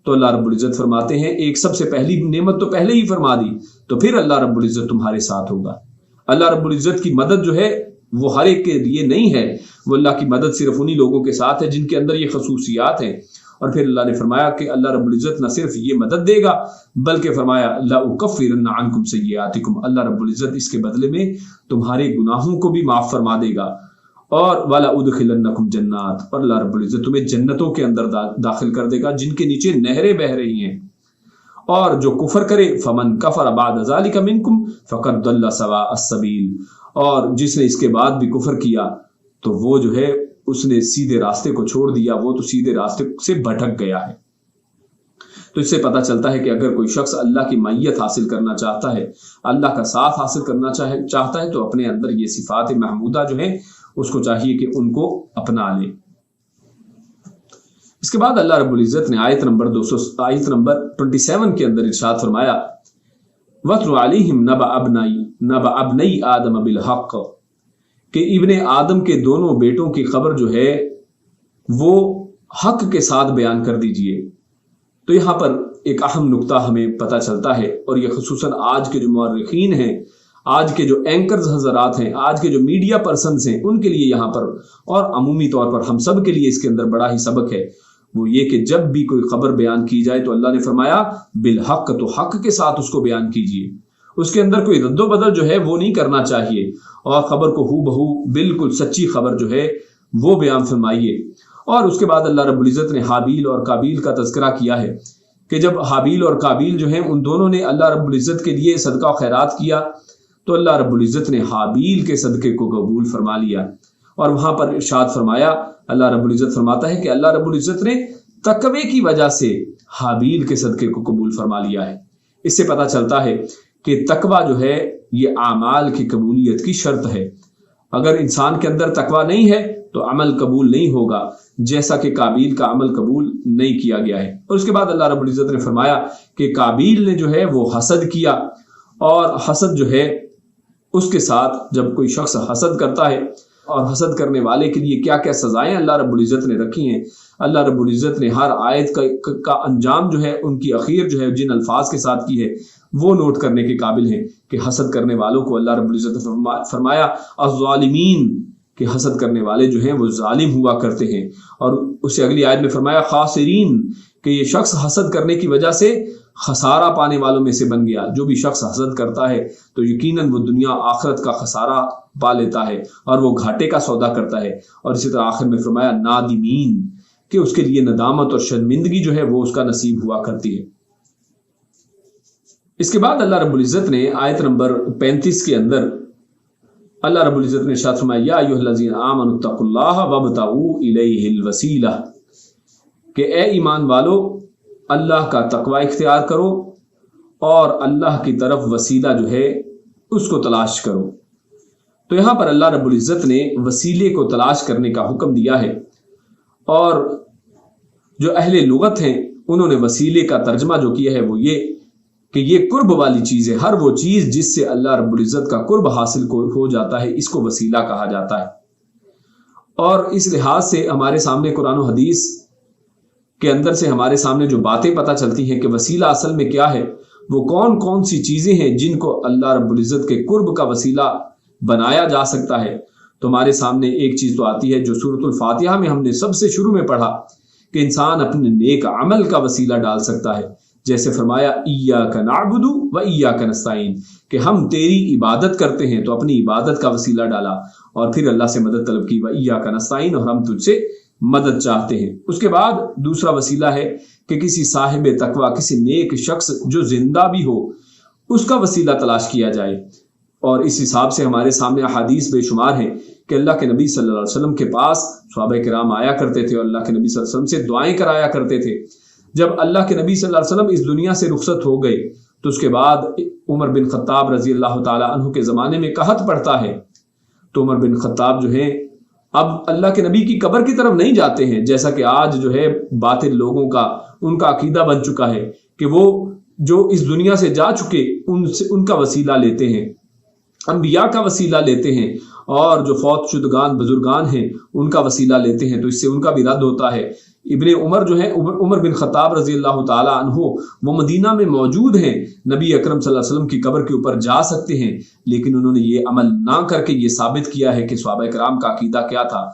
تو اللہ رب العزت فرماتے ہیں ایک سب سے پہلی نعمت تو پہلے ہی فرما دی، تو پھر اللہ رب العزت تمہارے ساتھ ہوگا۔ اللہ رب العزت کی مدد جو ہے وہ ہر ایک کے لیے نہیں ہے، وہ اللہ کی مدد صرف انہی لوگوں کے ساتھ ہے جن کے اندر یہ خصوصیات ہیں۔ اور پھر اللہ نے فرمایا کہ اللہ رب العزت نہ صرف یہ مدد دے گا بلکہ فرمایا لأکفرن عنکم سیئاتکم، اللہ رب العزت اس کے بدلے میں تمہارے گناہوں کو بھی معاف فرما دے گا، اور وَلَأُدْخِلَنَّكُمْ جَنَّاتٍ، اور اللہ رب العزت تمہیں جنتوں کے اندر داخل کر دے گا جن کے نیچے نہریں بہہ رہی ہیں۔ اور جو کفر کرے فمن کفر بعد ذلک منکم فقد ضل سواء السبیل، اور جس نے اس کے بعد بھی کفر کیا تو وہ جو ہے اس نے سیدھے راستے کو چھوڑ دیا، وہ تو سیدھے راستے سے بھٹک گیا ہے۔ تو اس سے پتہ چلتا ہے کہ اگر کوئی شخص اللہ کی معیت حاصل کرنا چاہتا ہے، اللہ کا ساتھ حاصل کرنا چاہتا ہے، تو اپنے اندر یہ صفات محمودہ جو ہیں اس کو چاہیے کہ ان کو اپنا لے۔ اس کے بعد اللہ رب العزت نے آیت نمبر 27 کے اندر ارشاد فرمایا وَاتْلُ عَلَيْهِمْ نَبَأَ ابْنَيْ آدَمَ بِالْحَقِّ، کہ ابن آدم کے دونوں بیٹوں کی خبر جو ہے وہ حق کے ساتھ بیان کر دیجئے۔ تو یہاں پر ایک اہم نقطہ ہمیں پتہ چلتا ہے، اور یہ خصوصاً آج کے جو مورخین ہیں، آج کے جو اینکرز حضرات ہیں، آج کے جو میڈیا پرسنز ہیں، ان کے لیے یہاں پر اور عمومی طور پر ہم سب کے لیے اس کے اندر بڑا ہی سبق ہے، وہ یہ کہ جب بھی کوئی خبر بیان کی جائے تو اللہ نے فرمایا بالحق، تو حق کے ساتھ اس کو بیان کیجئے، اس کے اندر کوئی رد و بدل جو ہے وہ نہیں کرنا چاہیے، اور خبر کو ہو بہو بالکل سچی خبر جو ہے وہ بیان فرمائیے۔ اور اس کے بعد اللہ رب العزت نے حابیل اور قابیل کا تذکرہ کیا ہے کہ جب حابیل اور قابیل جو ہیں ان دونوں نے اللہ رب العزت کے لیے صدقہ و خیرات کیا تو اللہ رب العزت نے حابیل کے صدقے کو قبول فرما لیا، اور وہاں پر ارشاد فرمایا، اللہ رب العزت فرماتا ہے کہ اللہ رب العزت نے تقوی کی وجہ سے حابیل کے صدقے کو قبول فرما لیا ہے۔ اس سے پتہ چلتا ہے کہ تقوی جو ہے یہ اعمال کی قبولیت کی شرط ہے۔ اگر انسان کے اندر تقوی نہیں ہے تو عمل قبول نہیں ہوگا، جیسا کہ قابیل کا عمل قبول نہیں کیا گیا ہے۔ اور اس کے بعد اللہ رب العزت نے فرمایا کہ قابیل نے جو ہے وہ حسد کیا، اور حسد جو ہے اس کے ساتھ جب کوئی شخص حسد کرتا ہے، اور حسد کرنے والے کے لیے کیا کیا سزائیں اللہ رب العزت نے رکھی ہیں، اللہ رب العزت نے ہر آیت کا انجام جو ہے ان کی اخیر جو ہے جن الفاظ کے ساتھ کی ہے وہ نوٹ کرنے کے قابل ہیں کہ حسد کرنے والوں کو اللہ رب العزت نے فرمایا الظالمین، کہ حسد کرنے والے جو ہیں وہ ظالم ہوا کرتے ہیں۔ اور اس سے اگلی آیت میں فرمایا خاسرین، کہ یہ شخص حسد کرنے کی وجہ سے خسارہ پانے والوں میں سے بن گیا۔ جو بھی شخص حسد کرتا ہے تو یقیناً وہ دنیا آخرت کا خسارہ پا لیتا ہے اور وہ گھاٹے کا سودا کرتا ہے۔ اور اسی طرح آخر میں فرمایا نادمین، کہ اس کے لیے ندامت اور شرمندگی جو ہے وہ اس کا نصیب ہوا کرتی ہے۔ اس کے بعد اللہ رب العزت نے آیت نمبر 35 کے اندر اللہ رب العزت نے ارشاد فرمایا یا ایھا الذین آمنوا اتقوا اللہ وابتغوا الیہ الوسیلہ، کہ اے ایمان والو اللہ کا تقوی اختیار کرو اور اللہ کی طرف وسیلہ جو ہے اس کو تلاش کرو۔ تو یہاں پر اللہ رب العزت نے وسیلے کو تلاش کرنے کا حکم دیا ہے، اور جو اہل لغت ہیں انہوں نے وسیلے کا ترجمہ جو کیا ہے وہ یہ کہ یہ قرب والی چیز ہے۔ ہر وہ چیز جس سے اللہ رب العزت کا قرب حاصل ہو جاتا ہے اس کو وسیلہ کہا جاتا ہے۔ اور اس لحاظ سے ہمارے سامنے قرآن و حدیث کے اندر سے ہمارے سامنے جو باتیں پتہ چلتی ہیں کہ وسیلہ اصل میں کیا ہے، وہ کون کون سی چیزیں ہیں جن کو اللہ رب العزت کے قرب کا وسیلہ بنایا جا سکتا ہے، تو ہمارے سامنے ایک چیز تو آتی ہے جو سورۃ الفاتحہ میں ہم نے سب سے شروع میں پڑھا کہ انسان اپنے نیک عمل کا وسیلہ ڈال سکتا ہے، جیسے فرمایا ایاک نعبد و ایاک نستعین، کہ ہم تیری عبادت کرتے ہیں، تو اپنی عبادت کا وسیلہ ڈالا اور پھر اللہ سے مدد طلب کی، و ایاک نستعین، اور ہم تجھ سے مدد چاہتے ہیں۔ اس کے بعد دوسرا وسیلہ ہے کہ کسی صاحب تقوی، کسی نیک شخص جو زندہ بھی ہو اس کا وسیلہ تلاش کیا جائے۔ اور اس حساب سے ہمارے سامنے احادیث بے شمار ہیں کہ اللہ کے نبی صلی اللہ علیہ وسلم کے پاس صحابہ کرام آیا کرتے تھے اور اللہ کے نبی صلی اللہ علیہ وسلم سے دعائیں کرایا کرتے تھے۔ جب اللہ کے نبی صلی اللہ علیہ وسلم اس دنیا سے رخصت ہو گئے تو اس کے بعد عمر بن خطاب رضی اللہ تعالی عنہ کے زمانے میں قحط پڑتا ہے، تو عمر بن خطاب جو ہیں اب اللہ کے نبی کی قبر کی طرف نہیں جاتے ہیں، جیسا کہ آج جو ہے باطل لوگوں کا ان کا عقیدہ بن چکا ہے کہ وہ جو اس دنیا سے جا چکے ان کا وسیلہ لیتے ہیں، انبیاء کا وسیلہ لیتے ہیں، اور جو فوت شدگان بزرگان ہیں ان کا وسیلہ لیتے ہیں، تو اس سے ان کا بھی رد ہوتا ہے۔ ابن عمر جو ہے عمر بن خطاب رضی اللہ تعالی عنہ وہ مدینہ میں موجود ہیں، نبی اکرم صلی اللہ علیہ وسلم کی قبر کے اوپر جا سکتے ہیں، لیکن انہوں نے یہ عمل نہ کر کے یہ ثابت کیا ہے کہ صحابہ کرام کا عقیدہ کیا تھا۔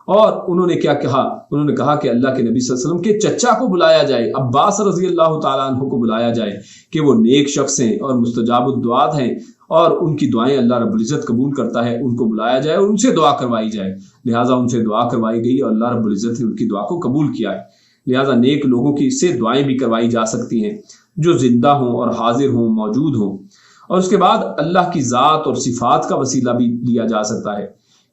اور انہوں نے کیا کہا؟ انہوں نے کہا کہ اللہ کے نبی صلی اللہ علیہ وسلم کے چچا کو بلایا جائے، عباس رضی اللہ تعالیٰ عنہ کو بلایا جائے کہ وہ نیک شخص ہیں اور مستجاب الدعات ہیں اور ان کی دعائیں اللہ رب العزت قبول کرتا ہے، ان کو بلایا جائے اور ان سے دعا کروائی جائے۔ لہٰذا ان سے دعا کروائی گئی اور اللہ رب العزت نے ان کی دعا کو قبول کیا ہے۔ لہٰذا نیک لوگوں کی سے دعائیں بھی کروائی جا سکتی ہیں جو زندہ ہوں اور حاضر ہوں، موجود ہوں۔ اور اس کے بعد اللہ کی ذات اور صفات کا وسیلہ بھی لیا جا سکتا ہے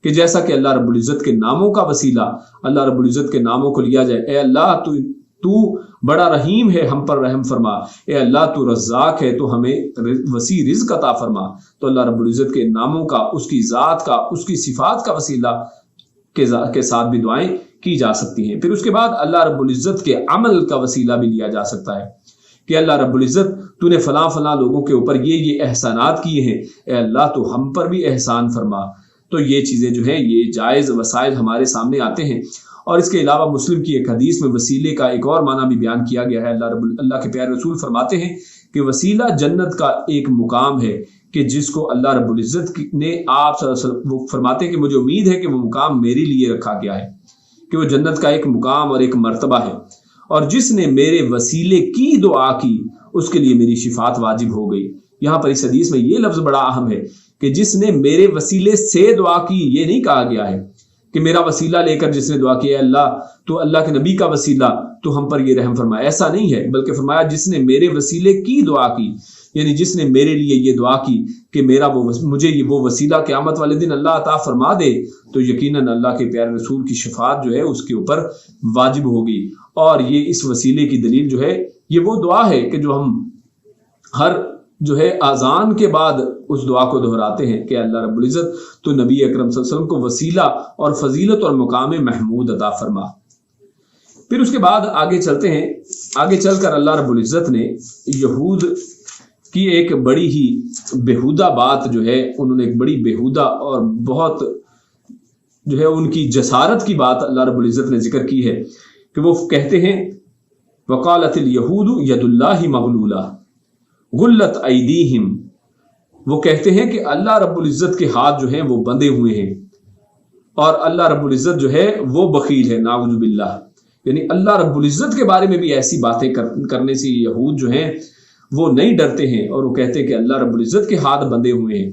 کہ جیسا کہ اللہ رب العزت کے ناموں کا وسیلہ، اللہ رب العزت کے ناموں کو لیا جائے، اے اللہ تو بڑا رحیم ہے، ہم پر رحم فرما، اے اللہ تو رزاق ہے، تو ہمیں وسیع رزق عطا فرما۔ تو اللہ رب العزت کے ناموں کا، اس کی ذات کا، اس کی صفات کا وسیلہ کے ساتھ بھی دعائیں کی جا سکتی ہیں۔ پھر اس کے بعد اللہ رب العزت کے عمل کا وسیلہ بھی لیا جا سکتا ہے کہ اللہ رب العزت تو نے فلاں فلاں لوگوں کے اوپر یہ احسانات کیے ہیں، اے اللہ تو ہم پر بھی احسان فرما۔ تو یہ چیزیں جو ہیں یہ جائز وسائل ہمارے سامنے آتے ہیں۔ اور اس کے علاوہ مسلم کی ایک حدیث میں وسیلے کا ایک اور معنی بھی بیان کیا گیا ہے۔ اللہ کے پیارے رسول فرماتے ہیں کہ وسیلہ جنت کا ایک مقام ہے کہ جس کو اللہ رب العزت نے آپ صلی اللہ علیہ وسلم، وہ فرماتے ہیں کہ مجھے امید ہے کہ وہ مقام میرے لیے رکھا گیا ہے، کہ وہ جنت کا ایک مقام اور ایک مرتبہ ہے، اور جس نے میرے وسیلے کی دعا کی اس کے لیے میری شفاعت واجب ہو گئی۔ یہاں پر اس حدیث میں یہ لفظ بڑا اہم ہے کہ جس نے میرے وسیلے سے دعا کی، یہ نہیں کہا گیا ہے کہ میرا وسیلہ لے کر جس نے دعا کی، اے اللہ تو اللہ کے نبی کا وسیلہ تو ہم پر یہ رحم فرمایا، ایسا نہیں ہے، بلکہ فرمایا جس نے میرے وسیلے کی دعا کی، یعنی جس نے میرے لیے یہ دعا کی کہ مجھے وہ وسیلہ قیامت والے دن اللہ عطا فرما دے، تو یقیناً اللہ کے پیارے رسول کی شفاعت جو ہے اس کے اوپر واجب ہوگی۔ اور یہ اس وسیلے کی دلیل جو ہے یہ وہ دعا ہے کہ جو ہم ہر جو ہے اذان کے بعد اس دعا کو دہراتے ہیں کہ اللہ رب العزت تو نبی اکرم صلی اللہ علیہ وسلم کو وسیلہ اور فضیلت اور مقام محمود عطا فرما۔ پھر اس کے بعد آگے چلتے ہیں، آگے چل کر اللہ رب العزت نے یہود کی ایک بڑی ہی بےہودہ بات جو ہے، انہوں نے ایک بڑی بےہودہ اور بہت جو ہے ان کی جسارت کی بات اللہ رب العزت نے ذکر کی ہے کہ وہ کہتے ہیں وقالت الیہود ید اللہ مغلولہ غلت ایدیہم، وہ کہتے ہیں کہ اللہ رب العزت کے ہاتھ جو ہیں وہ بندھے ہوئے ہیں اور اللہ رب العزت جو ہے وہ بخیل ہے، نعوذ باللہ۔ یعنی اللہ رب العزت کے بارے میں بھی ایسی باتیں کرنے سے یہود جو ہیں وہ نہیں ڈرتے ہیں اور وہ کہتے ہیں کہ اللہ رب العزت کے ہاتھ بندھے ہوئے ہیں،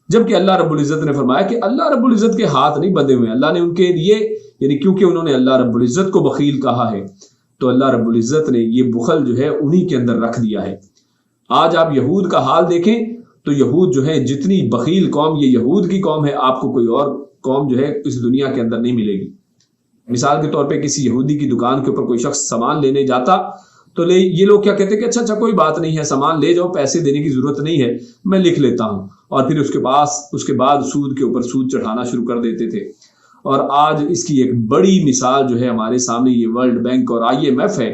جبکہ اللہ رب العزت نے فرمایا کہ اللہ رب العزت کے ہاتھ نہیں بندھے ہوئے ہیں۔ اللہ نے ان کے لیے یعنی کیونکہ انہوں نے اللہ رب العزت کو بخیل کہا ہے تو اللہ رب العزت نے یہ بخل جو ہے انہی کے اندر رکھ دیا ہے۔ آج آپ یہود کا حال دیکھیں تو یہود جو ہے جتنی بخیل قوم یہ یہود کی قوم ہے، آپ کو کوئی اور قوم جو ہے اس دنیا کے اندر نہیں ملے گی۔ مثال کے طور پہ کسی یہودی کی دکان کے اوپر کوئی شخص سامان لینے جاتا تو یہ لوگ کیا کہتے ہیں کہ اچھا کوئی بات نہیں ہے، سامان لے جاؤ، پیسے دینے کی ضرورت نہیں ہے، میں لکھ لیتا ہوں، اور پھر اس کے بعد سود کے اوپر سود چڑھانا شروع کر دیتے تھے۔ اور آج اس کی ایک بڑی مثال جو ہے ہمارے سامنے یہ ورلڈ بینک اور IMF ہے۔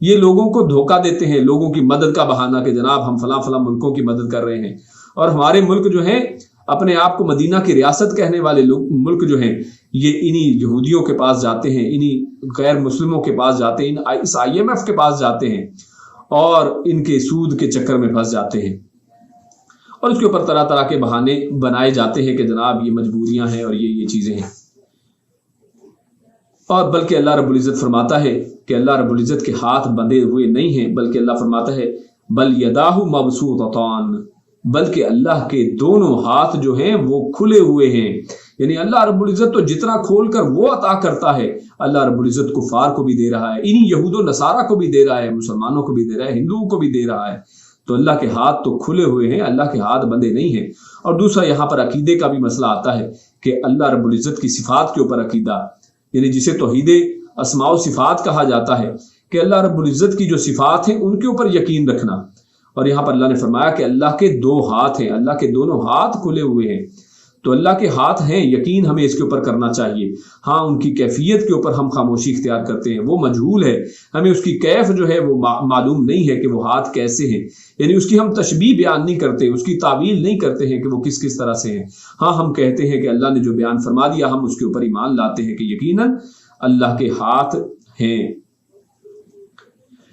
یہ لوگوں کو دھوکہ دیتے ہیں، لوگوں کی مدد کا بہانہ کہ جناب ہم فلاں فلاں ملکوں کی مدد کر رہے ہیں، اور ہمارے ملک جو ہیں اپنے آپ کو مدینہ کی ریاست کہنے والے ملک جو ہیں یہ انہی یہودیوں کے پاس جاتے ہیں، انہی غیر مسلموں کے پاس جاتے ہیں، اس IMF کے پاس جاتے ہیں اور ان کے سود کے چکر میں پھنس جاتے ہیں، اور اس کے اوپر طرح طرح کے بہانے بنائے جاتے ہیں کہ جناب یہ مجبوریاں ہیں اور یہ چیزیں ہیں۔ اور بلکہ اللہ رب العزت فرماتا ہے کہ اللہ رب العزت کے ہاتھ بندھے ہوئے نہیں ہیں، بلکہ اللہ فرماتا ہے بل یداہ مبسوطتان، بلکہ اللہ کے دونوں ہاتھ جو ہیں وہ کھلے ہوئے ہیں۔ یعنی اللہ رب العزت تو جتنا کھول کر وہ عطا کرتا ہے، اللہ رب العزت کفار کو بھی دے رہا ہے، انہی یہود و نصارہ کو بھی دے رہا ہے، مسلمانوں کو بھی دے رہا ہے، ہندوؤں کو بھی دے رہا ہے۔ تو اللہ کے ہاتھ تو کھلے ہوئے ہیں، اللہ کے ہاتھ بندے نہیں ہیں۔ اور دوسرا یہاں پر عقیدے کا بھی مسئلہ آتا ہے کہ اللہ رب العزت کی صفات کے اوپر عقیدہ، یعنی جسے توحید اسماء و صفات کہا جاتا ہے کہ اللہ رب العزت کی جو صفات ہیں ان کے اوپر یقین رکھنا۔ اور یہاں پر اللہ نے فرمایا کہ اللہ کے دو ہاتھ ہیں، اللہ کے دونوں ہاتھ کھلے ہوئے ہیں، تو اللہ کے ہاتھ ہیں، یقین ہمیں اس کے اوپر کرنا چاہیے۔ ہاں ان کی کیفیت کے اوپر ہم خاموشی اختیار کرتے ہیں، وہ مجہول ہے، ہمیں اس کی کیف جو ہے وہ معلوم نہیں ہے کہ وہ ہاتھ کیسے ہیں، یعنی اس کی ہم تشبیہ بیان نہیں کرتے، اس کی تعویل نہیں کرتے ہیں کہ وہ کس کس طرح سے ہیں۔ ہاں ہم کہتے ہیں کہ اللہ نے جو بیان فرما دیا ہم اس کے اوپر ایمان لاتے ہیں کہ یقیناً اللہ کے ہاتھ ہیں۔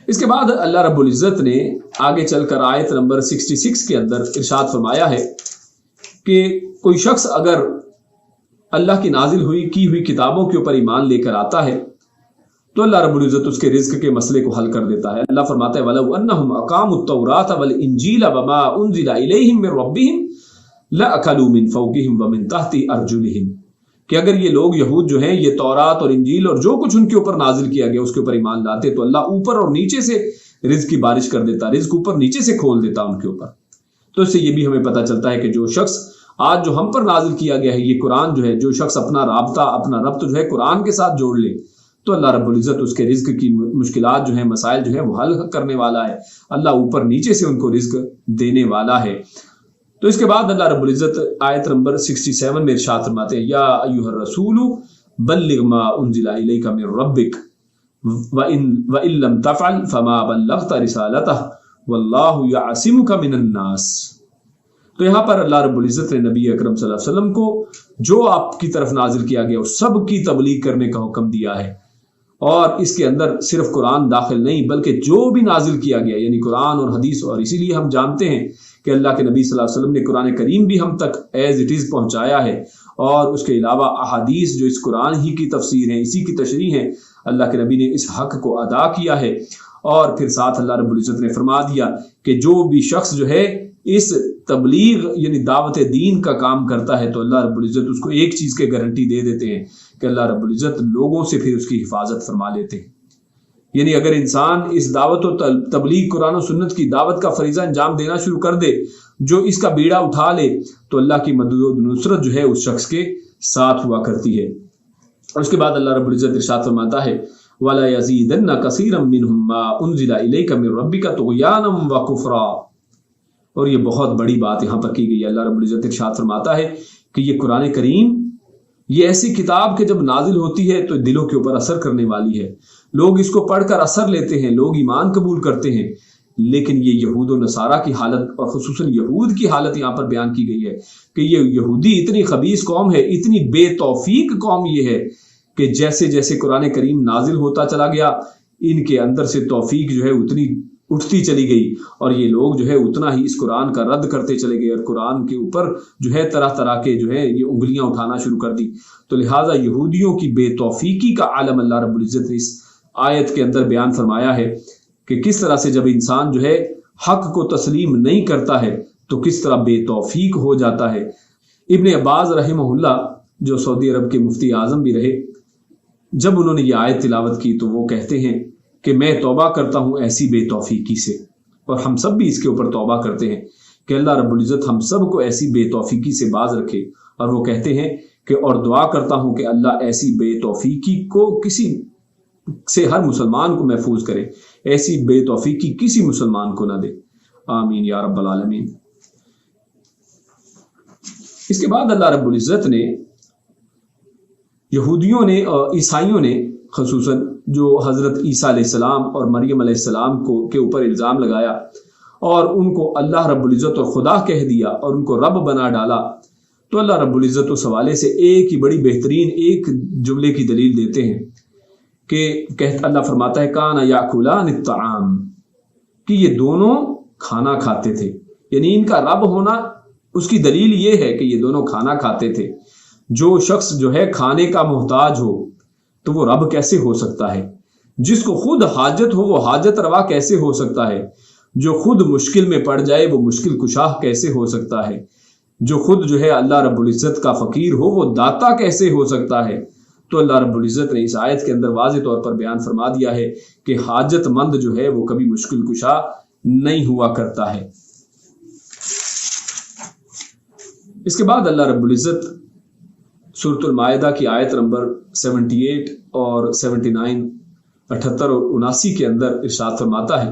اس کے بعد اللہ رب العزت نے آگے چل کر آیت نمبر 66 کے اندر ارشاد فرمایا ہے کہ کوئی شخص اگر اللہ کی نازل کی ہوئی کتابوں کے اوپر ایمان لے کر آتا ہے تو اللہ رب العزت اس کے رزق کے مسئلے کو حل کر دیتا ہے۔ اللہ فرماتا ہے وَلَوْ أَنَّهُمْ أَقَامُوا التَّوْرَاةَ وَالْإِنْجِيلَ وَمَا أُنزِلَ إِلَيْهِمْ مِنْ رَبِّهِمْ لَأَكَلُوا مِنْ فَوْقِهِمْ وَمِنْ تَحْتِ أَرْجُلِهِمْ، کہ اگر یہ لوگ یہود جو ہیں یہ تورات اور انجیل اور جو کچھ ان کے اوپر نازل کیا گیا اس کے اوپر ایمان لاتے تو اللہ اوپر اور نیچے سے رزق کی بارش کر دیتا، رزق اوپر نیچے سے کھول دیتا ان کے اوپر۔ تو اس سے یہ بھی ہمیں پتہ چلتا ہے کہ جو شخص آج جو ہم پر نازل کیا گیا ہے یہ قرآن جو ہے، جو شخص اپنا ربط جو ہے قرآن کے ساتھ جوڑ لے تو اللہ رب العزت اس کے رزق کی مشکلات جو ہیں، مسائل جو ہیں وہ حل کرنے والا ہے، اللہ اوپر نیچے سے ان کو رزق دینے والا ہے۔ تو اس کے بعد اللہ رب العزت آیت نمبر 67 میں ارشاد فرماتے ہیں یا ایھا الرسول بلغ ما انزل الیک من ربک وان لم تفعل فما بلغت رسالتہ واللہ یعصمک من الناس۔ تو یہاں پر اللہ رب العزت نے نبی اکرم صلی اللہ علیہ وسلم کو جو آپ کی طرف نازل کیا گیا اس سب کی تبلیغ کرنے کا حکم دیا ہے، اور اس کے اندر صرف قرآن داخل نہیں بلکہ جو بھی نازل کیا گیا یعنی قرآن اور حدیث، اور اسی لیے ہم جانتے ہیں کہ اللہ کے نبی صلی اللہ علیہ وسلم نے قرآن کریم بھی ہم تک ایز اٹ از پہنچایا ہے، اور اس کے علاوہ احادیث جو اس قرآن ہی کی تفسیر ہیں، اسی کی تشریح ہیں، اللہ کے نبی نے اس حق کو ادا کیا ہے۔ اور پھر ساتھ اللہ رب العزت نے فرما دیا کہ جو بھی شخص جو ہے اس تبلیغ یعنی دعوت دین کا کام کرتا ہے تو اللہ رب العزت اس کو ایک چیز کے گارنٹی دے دیتے ہیں کہ اللہ رب العزت لوگوں سے پھر اس کی حفاظت فرما لیتے ہیں۔ یعنی اگر انسان اس دعوت و تبلیغ قرآن و سنت کی دعوت کا فریضہ انجام دینا شروع کر دے، جو اس کا بیڑا اٹھا لے تو اللہ کی مدد و نصرت جو ہے اس شخص کے ساتھ ہوا کرتی ہے۔ اور اس کے بعد اللہ رب العزت ارشاد فرماتا ہے وَلَا يَزِيدَنَّ كَثِيرًا مِّنْهُم مَّا أُنزِلَ إِلَيْكَ مِن رَّبِّكَ طُغْيَانًا وَكُفْرًا. اور یہ بہت بڑی بات یہاں پر کی گئی ہے. اللہ رب العزت ارشاد فرماتا ہے کہ یہ قرآن کریم یہ ایسی کتاب کہ جب نازل ہوتی ہے تو دلوں کے اوپر اثر کرنے والی ہے. لوگ اس کو پڑھ کر اثر لیتے ہیں, لوگ ایمان قبول کرتے ہیں, لیکن یہ یہود و نصارہ کی حالت اور خصوصاً یہود کی حالت یہاں پر بیان کی گئی ہے کہ یہ یہودی اتنی خبیث قوم ہے, اتنی بے توفیق قوم یہ ہے کہ جیسے جیسے قرآن کریم نازل ہوتا چلا گیا ان کے اندر سے توفیق جو ہے اتنی اٹھتی چلی گئی, اور یہ لوگ جو ہے اتنا ہی اس قرآن کا رد کرتے چلے گئے, اور قرآن کے اوپر جو ہے طرح طرح کے جو ہے یہ انگلیاں اٹھانا شروع کر دی. تو لہٰذا یہودیوں کی بے توفیقی کا عالم اللہ رب العزت نے اس آیت کے اندر بیان فرمایا ہے کہ کس طرح سے جب انسان جو ہے حق کو تسلیم نہیں کرتا ہے تو کس طرح بے توفیق ہو جاتا ہے. ابن عباس رحمہ اللہ جو سعودی عرب کے مفتی اعظم بھی رہے, جب انہوں نے یہ آیت تلاوت کی تو وہ کہتے ہیں کہ میں توبہ کرتا ہوں ایسی بے توفیقی سے, اور ہم سب بھی اس کے اوپر توبہ کرتے ہیں کہ اللہ رب العزت ہم سب کو ایسی بے توفیقی سے باز رکھے. اور وہ کہتے ہیں کہ اور دعا کرتا ہوں کہ اللہ ایسی بے توفیقی کو کسی سے ہر مسلمان کو محفوظ کرے, ایسی بے توفیقی کسی مسلمان کو نہ دے. آمین یا رب العالمین. اس کے بعد اللہ رب العزت نے یہودیوں نے اور عیسائیوں نے خصوصاً جو حضرت عیسیٰ علیہ السلام اور مریم علیہ السلام کے اوپر الزام لگایا اور ان کو اللہ رب العزت اور خدا کہہ دیا اور ان کو رب بنا ڈالا, تو اللہ رب العزت اس حوالے سے ایک ہی بڑی بہترین ایک جملے کی دلیل دیتے ہیں کہ اللہ فرماتا ہے کانا یاکلان الطعام, کہ یہ دونوں کھانا کھاتے تھے. یعنی ان کا رب ہونا اس کی دلیل یہ ہے کہ یہ دونوں کھانا کھاتے تھے. جو شخص جو ہے کھانے کا محتاج ہو تو وہ رب کیسے ہو سکتا ہے؟ جس کو خود حاجت ہو وہ حاجت روا کیسے ہو سکتا ہے؟ جو خود مشکل میں پڑ جائے وہ مشکل کشا کیسے ہو سکتا ہے؟ جو خود جو ہے اللہ رب العزت کا فقیر ہو وہ داتا کیسے ہو سکتا ہے؟ تو اللہ رب العزت نے اس آیت کے اندر واضح طور پر بیان فرما دیا ہے کہ حاجت مند جو ہے وہ کبھی مشکل کشا نہیں ہوا کرتا ہے. اس کے بعد اللہ رب العزت سورۃ المائدہ کی آیت نمبر 78 اور 79 78 اور 79 کے اندر ارشاد فرماتا ہے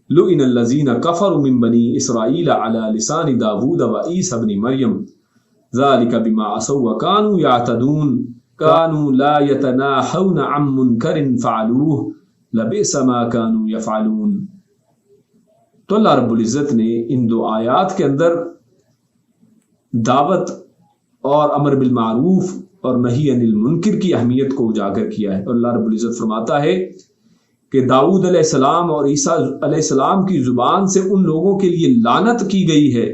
لُعِنَ الَّذِينَ كَفَرُوا مِن بَنِي إِسْرَائِيلَ عَلَى لِسَانِ دَاوُودَ وَعِيسَى ابْنِ مَرْيَمَ ذَلِكَ بِمَا عَصَوْا وَكَانُوا يَعْتَدُونَ كَانُوا لَا يَتَنَاهَوْنَ عَن مُنكَرٍ فَعَلُوهُ لَبِئْسَ مَا كَانُوا يَفْعَلُونَ. تو اللہ رب العزت نے ان دو آیات کے اندر دعوت اور امر بالمعروف اور نہی عن المنکر کی اہمیت کو اجاگر کیا ہے. اور اللہ رب العزت فرماتا ہے کہ داؤد علیہ السلام اور عیسیٰ علیہ السلام کی زبان سے ان لوگوں کے لیے لعنت کی گئی ہے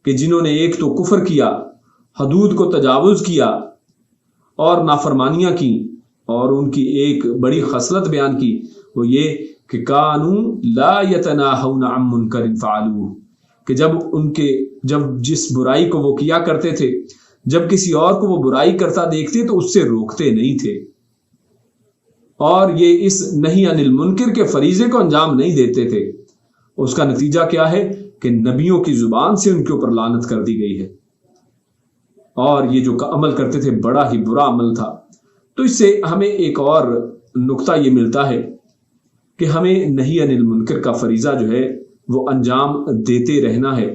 کہ جنہوں نے ایک تو کفر کیا, حدود کو تجاوز کیا اور نافرمانیاں کی, اور ان کی ایک بڑی خصلت بیان کی وہ یہ کہ کانوا لا یتناہون عن منکر فعلوہ, کہ جب جس برائی کو وہ کیا کرتے تھے جب کسی اور کو وہ برائی کرتا دیکھتے تو اس سے روکتے نہیں تھے, اور یہ اس نہی عن المنکر کے فریضے کو انجام نہیں دیتے تھے. اس کا نتیجہ کیا ہے کہ نبیوں کی زبان سے ان کے اوپر لعنت کر دی گئی ہے, اور یہ جو عمل کرتے تھے بڑا ہی برا عمل تھا. تو اس سے ہمیں ایک اور نقطہ یہ ملتا ہے کہ ہمیں نہی عن المنکر کا فریضہ جو ہے وہ انجام دیتے رہنا ہے.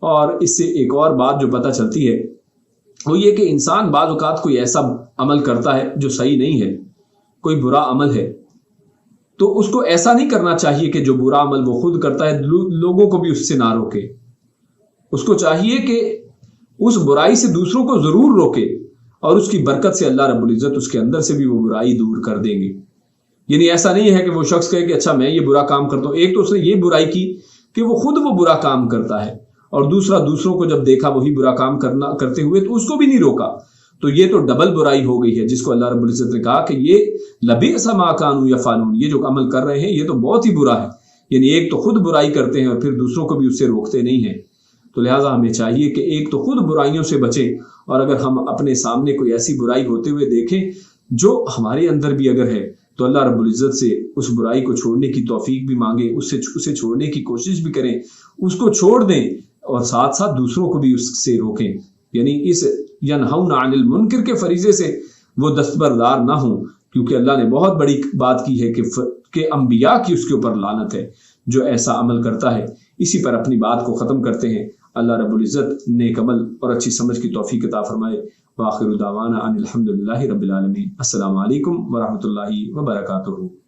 اور اس سے ایک اور بات جو پتہ چلتی ہے وہ یہ کہ انسان بعض اوقات کوئی ایسا عمل کرتا ہے جو صحیح نہیں ہے, کوئی برا عمل ہے, تو اس کو ایسا نہیں کرنا چاہیے کہ جو برا عمل وہ خود کرتا ہے لوگوں کو بھی اس سے نہ روکے. اس کو چاہیے کہ اس برائی سے دوسروں کو ضرور روکے, اور اس کی برکت سے اللہ رب العزت اس کے اندر سے بھی وہ برائی دور کر دیں گے. یعنی ایسا نہیں ہے کہ وہ شخص کہے کہ اچھا میں یہ برا کام کرتا ہوں. ایک تو اس نے یہ برائی کی کہ وہ خود وہ برا کام کرتا ہے, اور دوسرا دوسروں کو جب دیکھا وہی برا کام کرتے ہوئے تو اس کو بھی نہیں روکا. تو یہ تو ڈبل برائی ہو گئی ہے, جس کو اللہ رب العزت نے کہا کہ یہ لبئس ما کانوا یفعلون, یہ جو عمل کر رہے ہیں یہ تو بہت ہی برا ہے. یعنی ایک تو خود برائی کرتے ہیں اور پھر دوسروں کو بھی اس سے روکتے نہیں ہیں. تو لہٰذا ہمیں چاہیے کہ ایک تو خود برائیوں سے بچیں, اور اگر ہم اپنے سامنے کوئی ایسی برائی ہوتے ہوئے دیکھیں جو ہمارے اندر بھی اگر ہے تو اللہ رب العزت سے اس برائی کو چھوڑنے کی توفیق بھی مانگیں, اسے چھوڑنے کی کوشش بھی کریں, اس کو چھوڑ دیں, اور ساتھ ساتھ دوسروں کو بھی اس سے روکیں. یعنی اس ینہون عن المنکر کے فریضے سے وہ دستبردار نہ ہوں کیونکہ اللہ نے بہت بڑی بات کی ہے کہ انبیاء کی اس کے اوپر لعنت ہے جو ایسا عمل کرتا ہے۔ اسی پر اپنی بات کو ختم کرتے ہیں۔ اللہ رب العزت نیک عمل اور اچھی سمجھ کی توفیق عطا فرمائے۔ وآخر دعوانا ان الحمد للہ رب العالمین۔ السلام علیکم ورحمۃ اللہ وبرکاتہ۔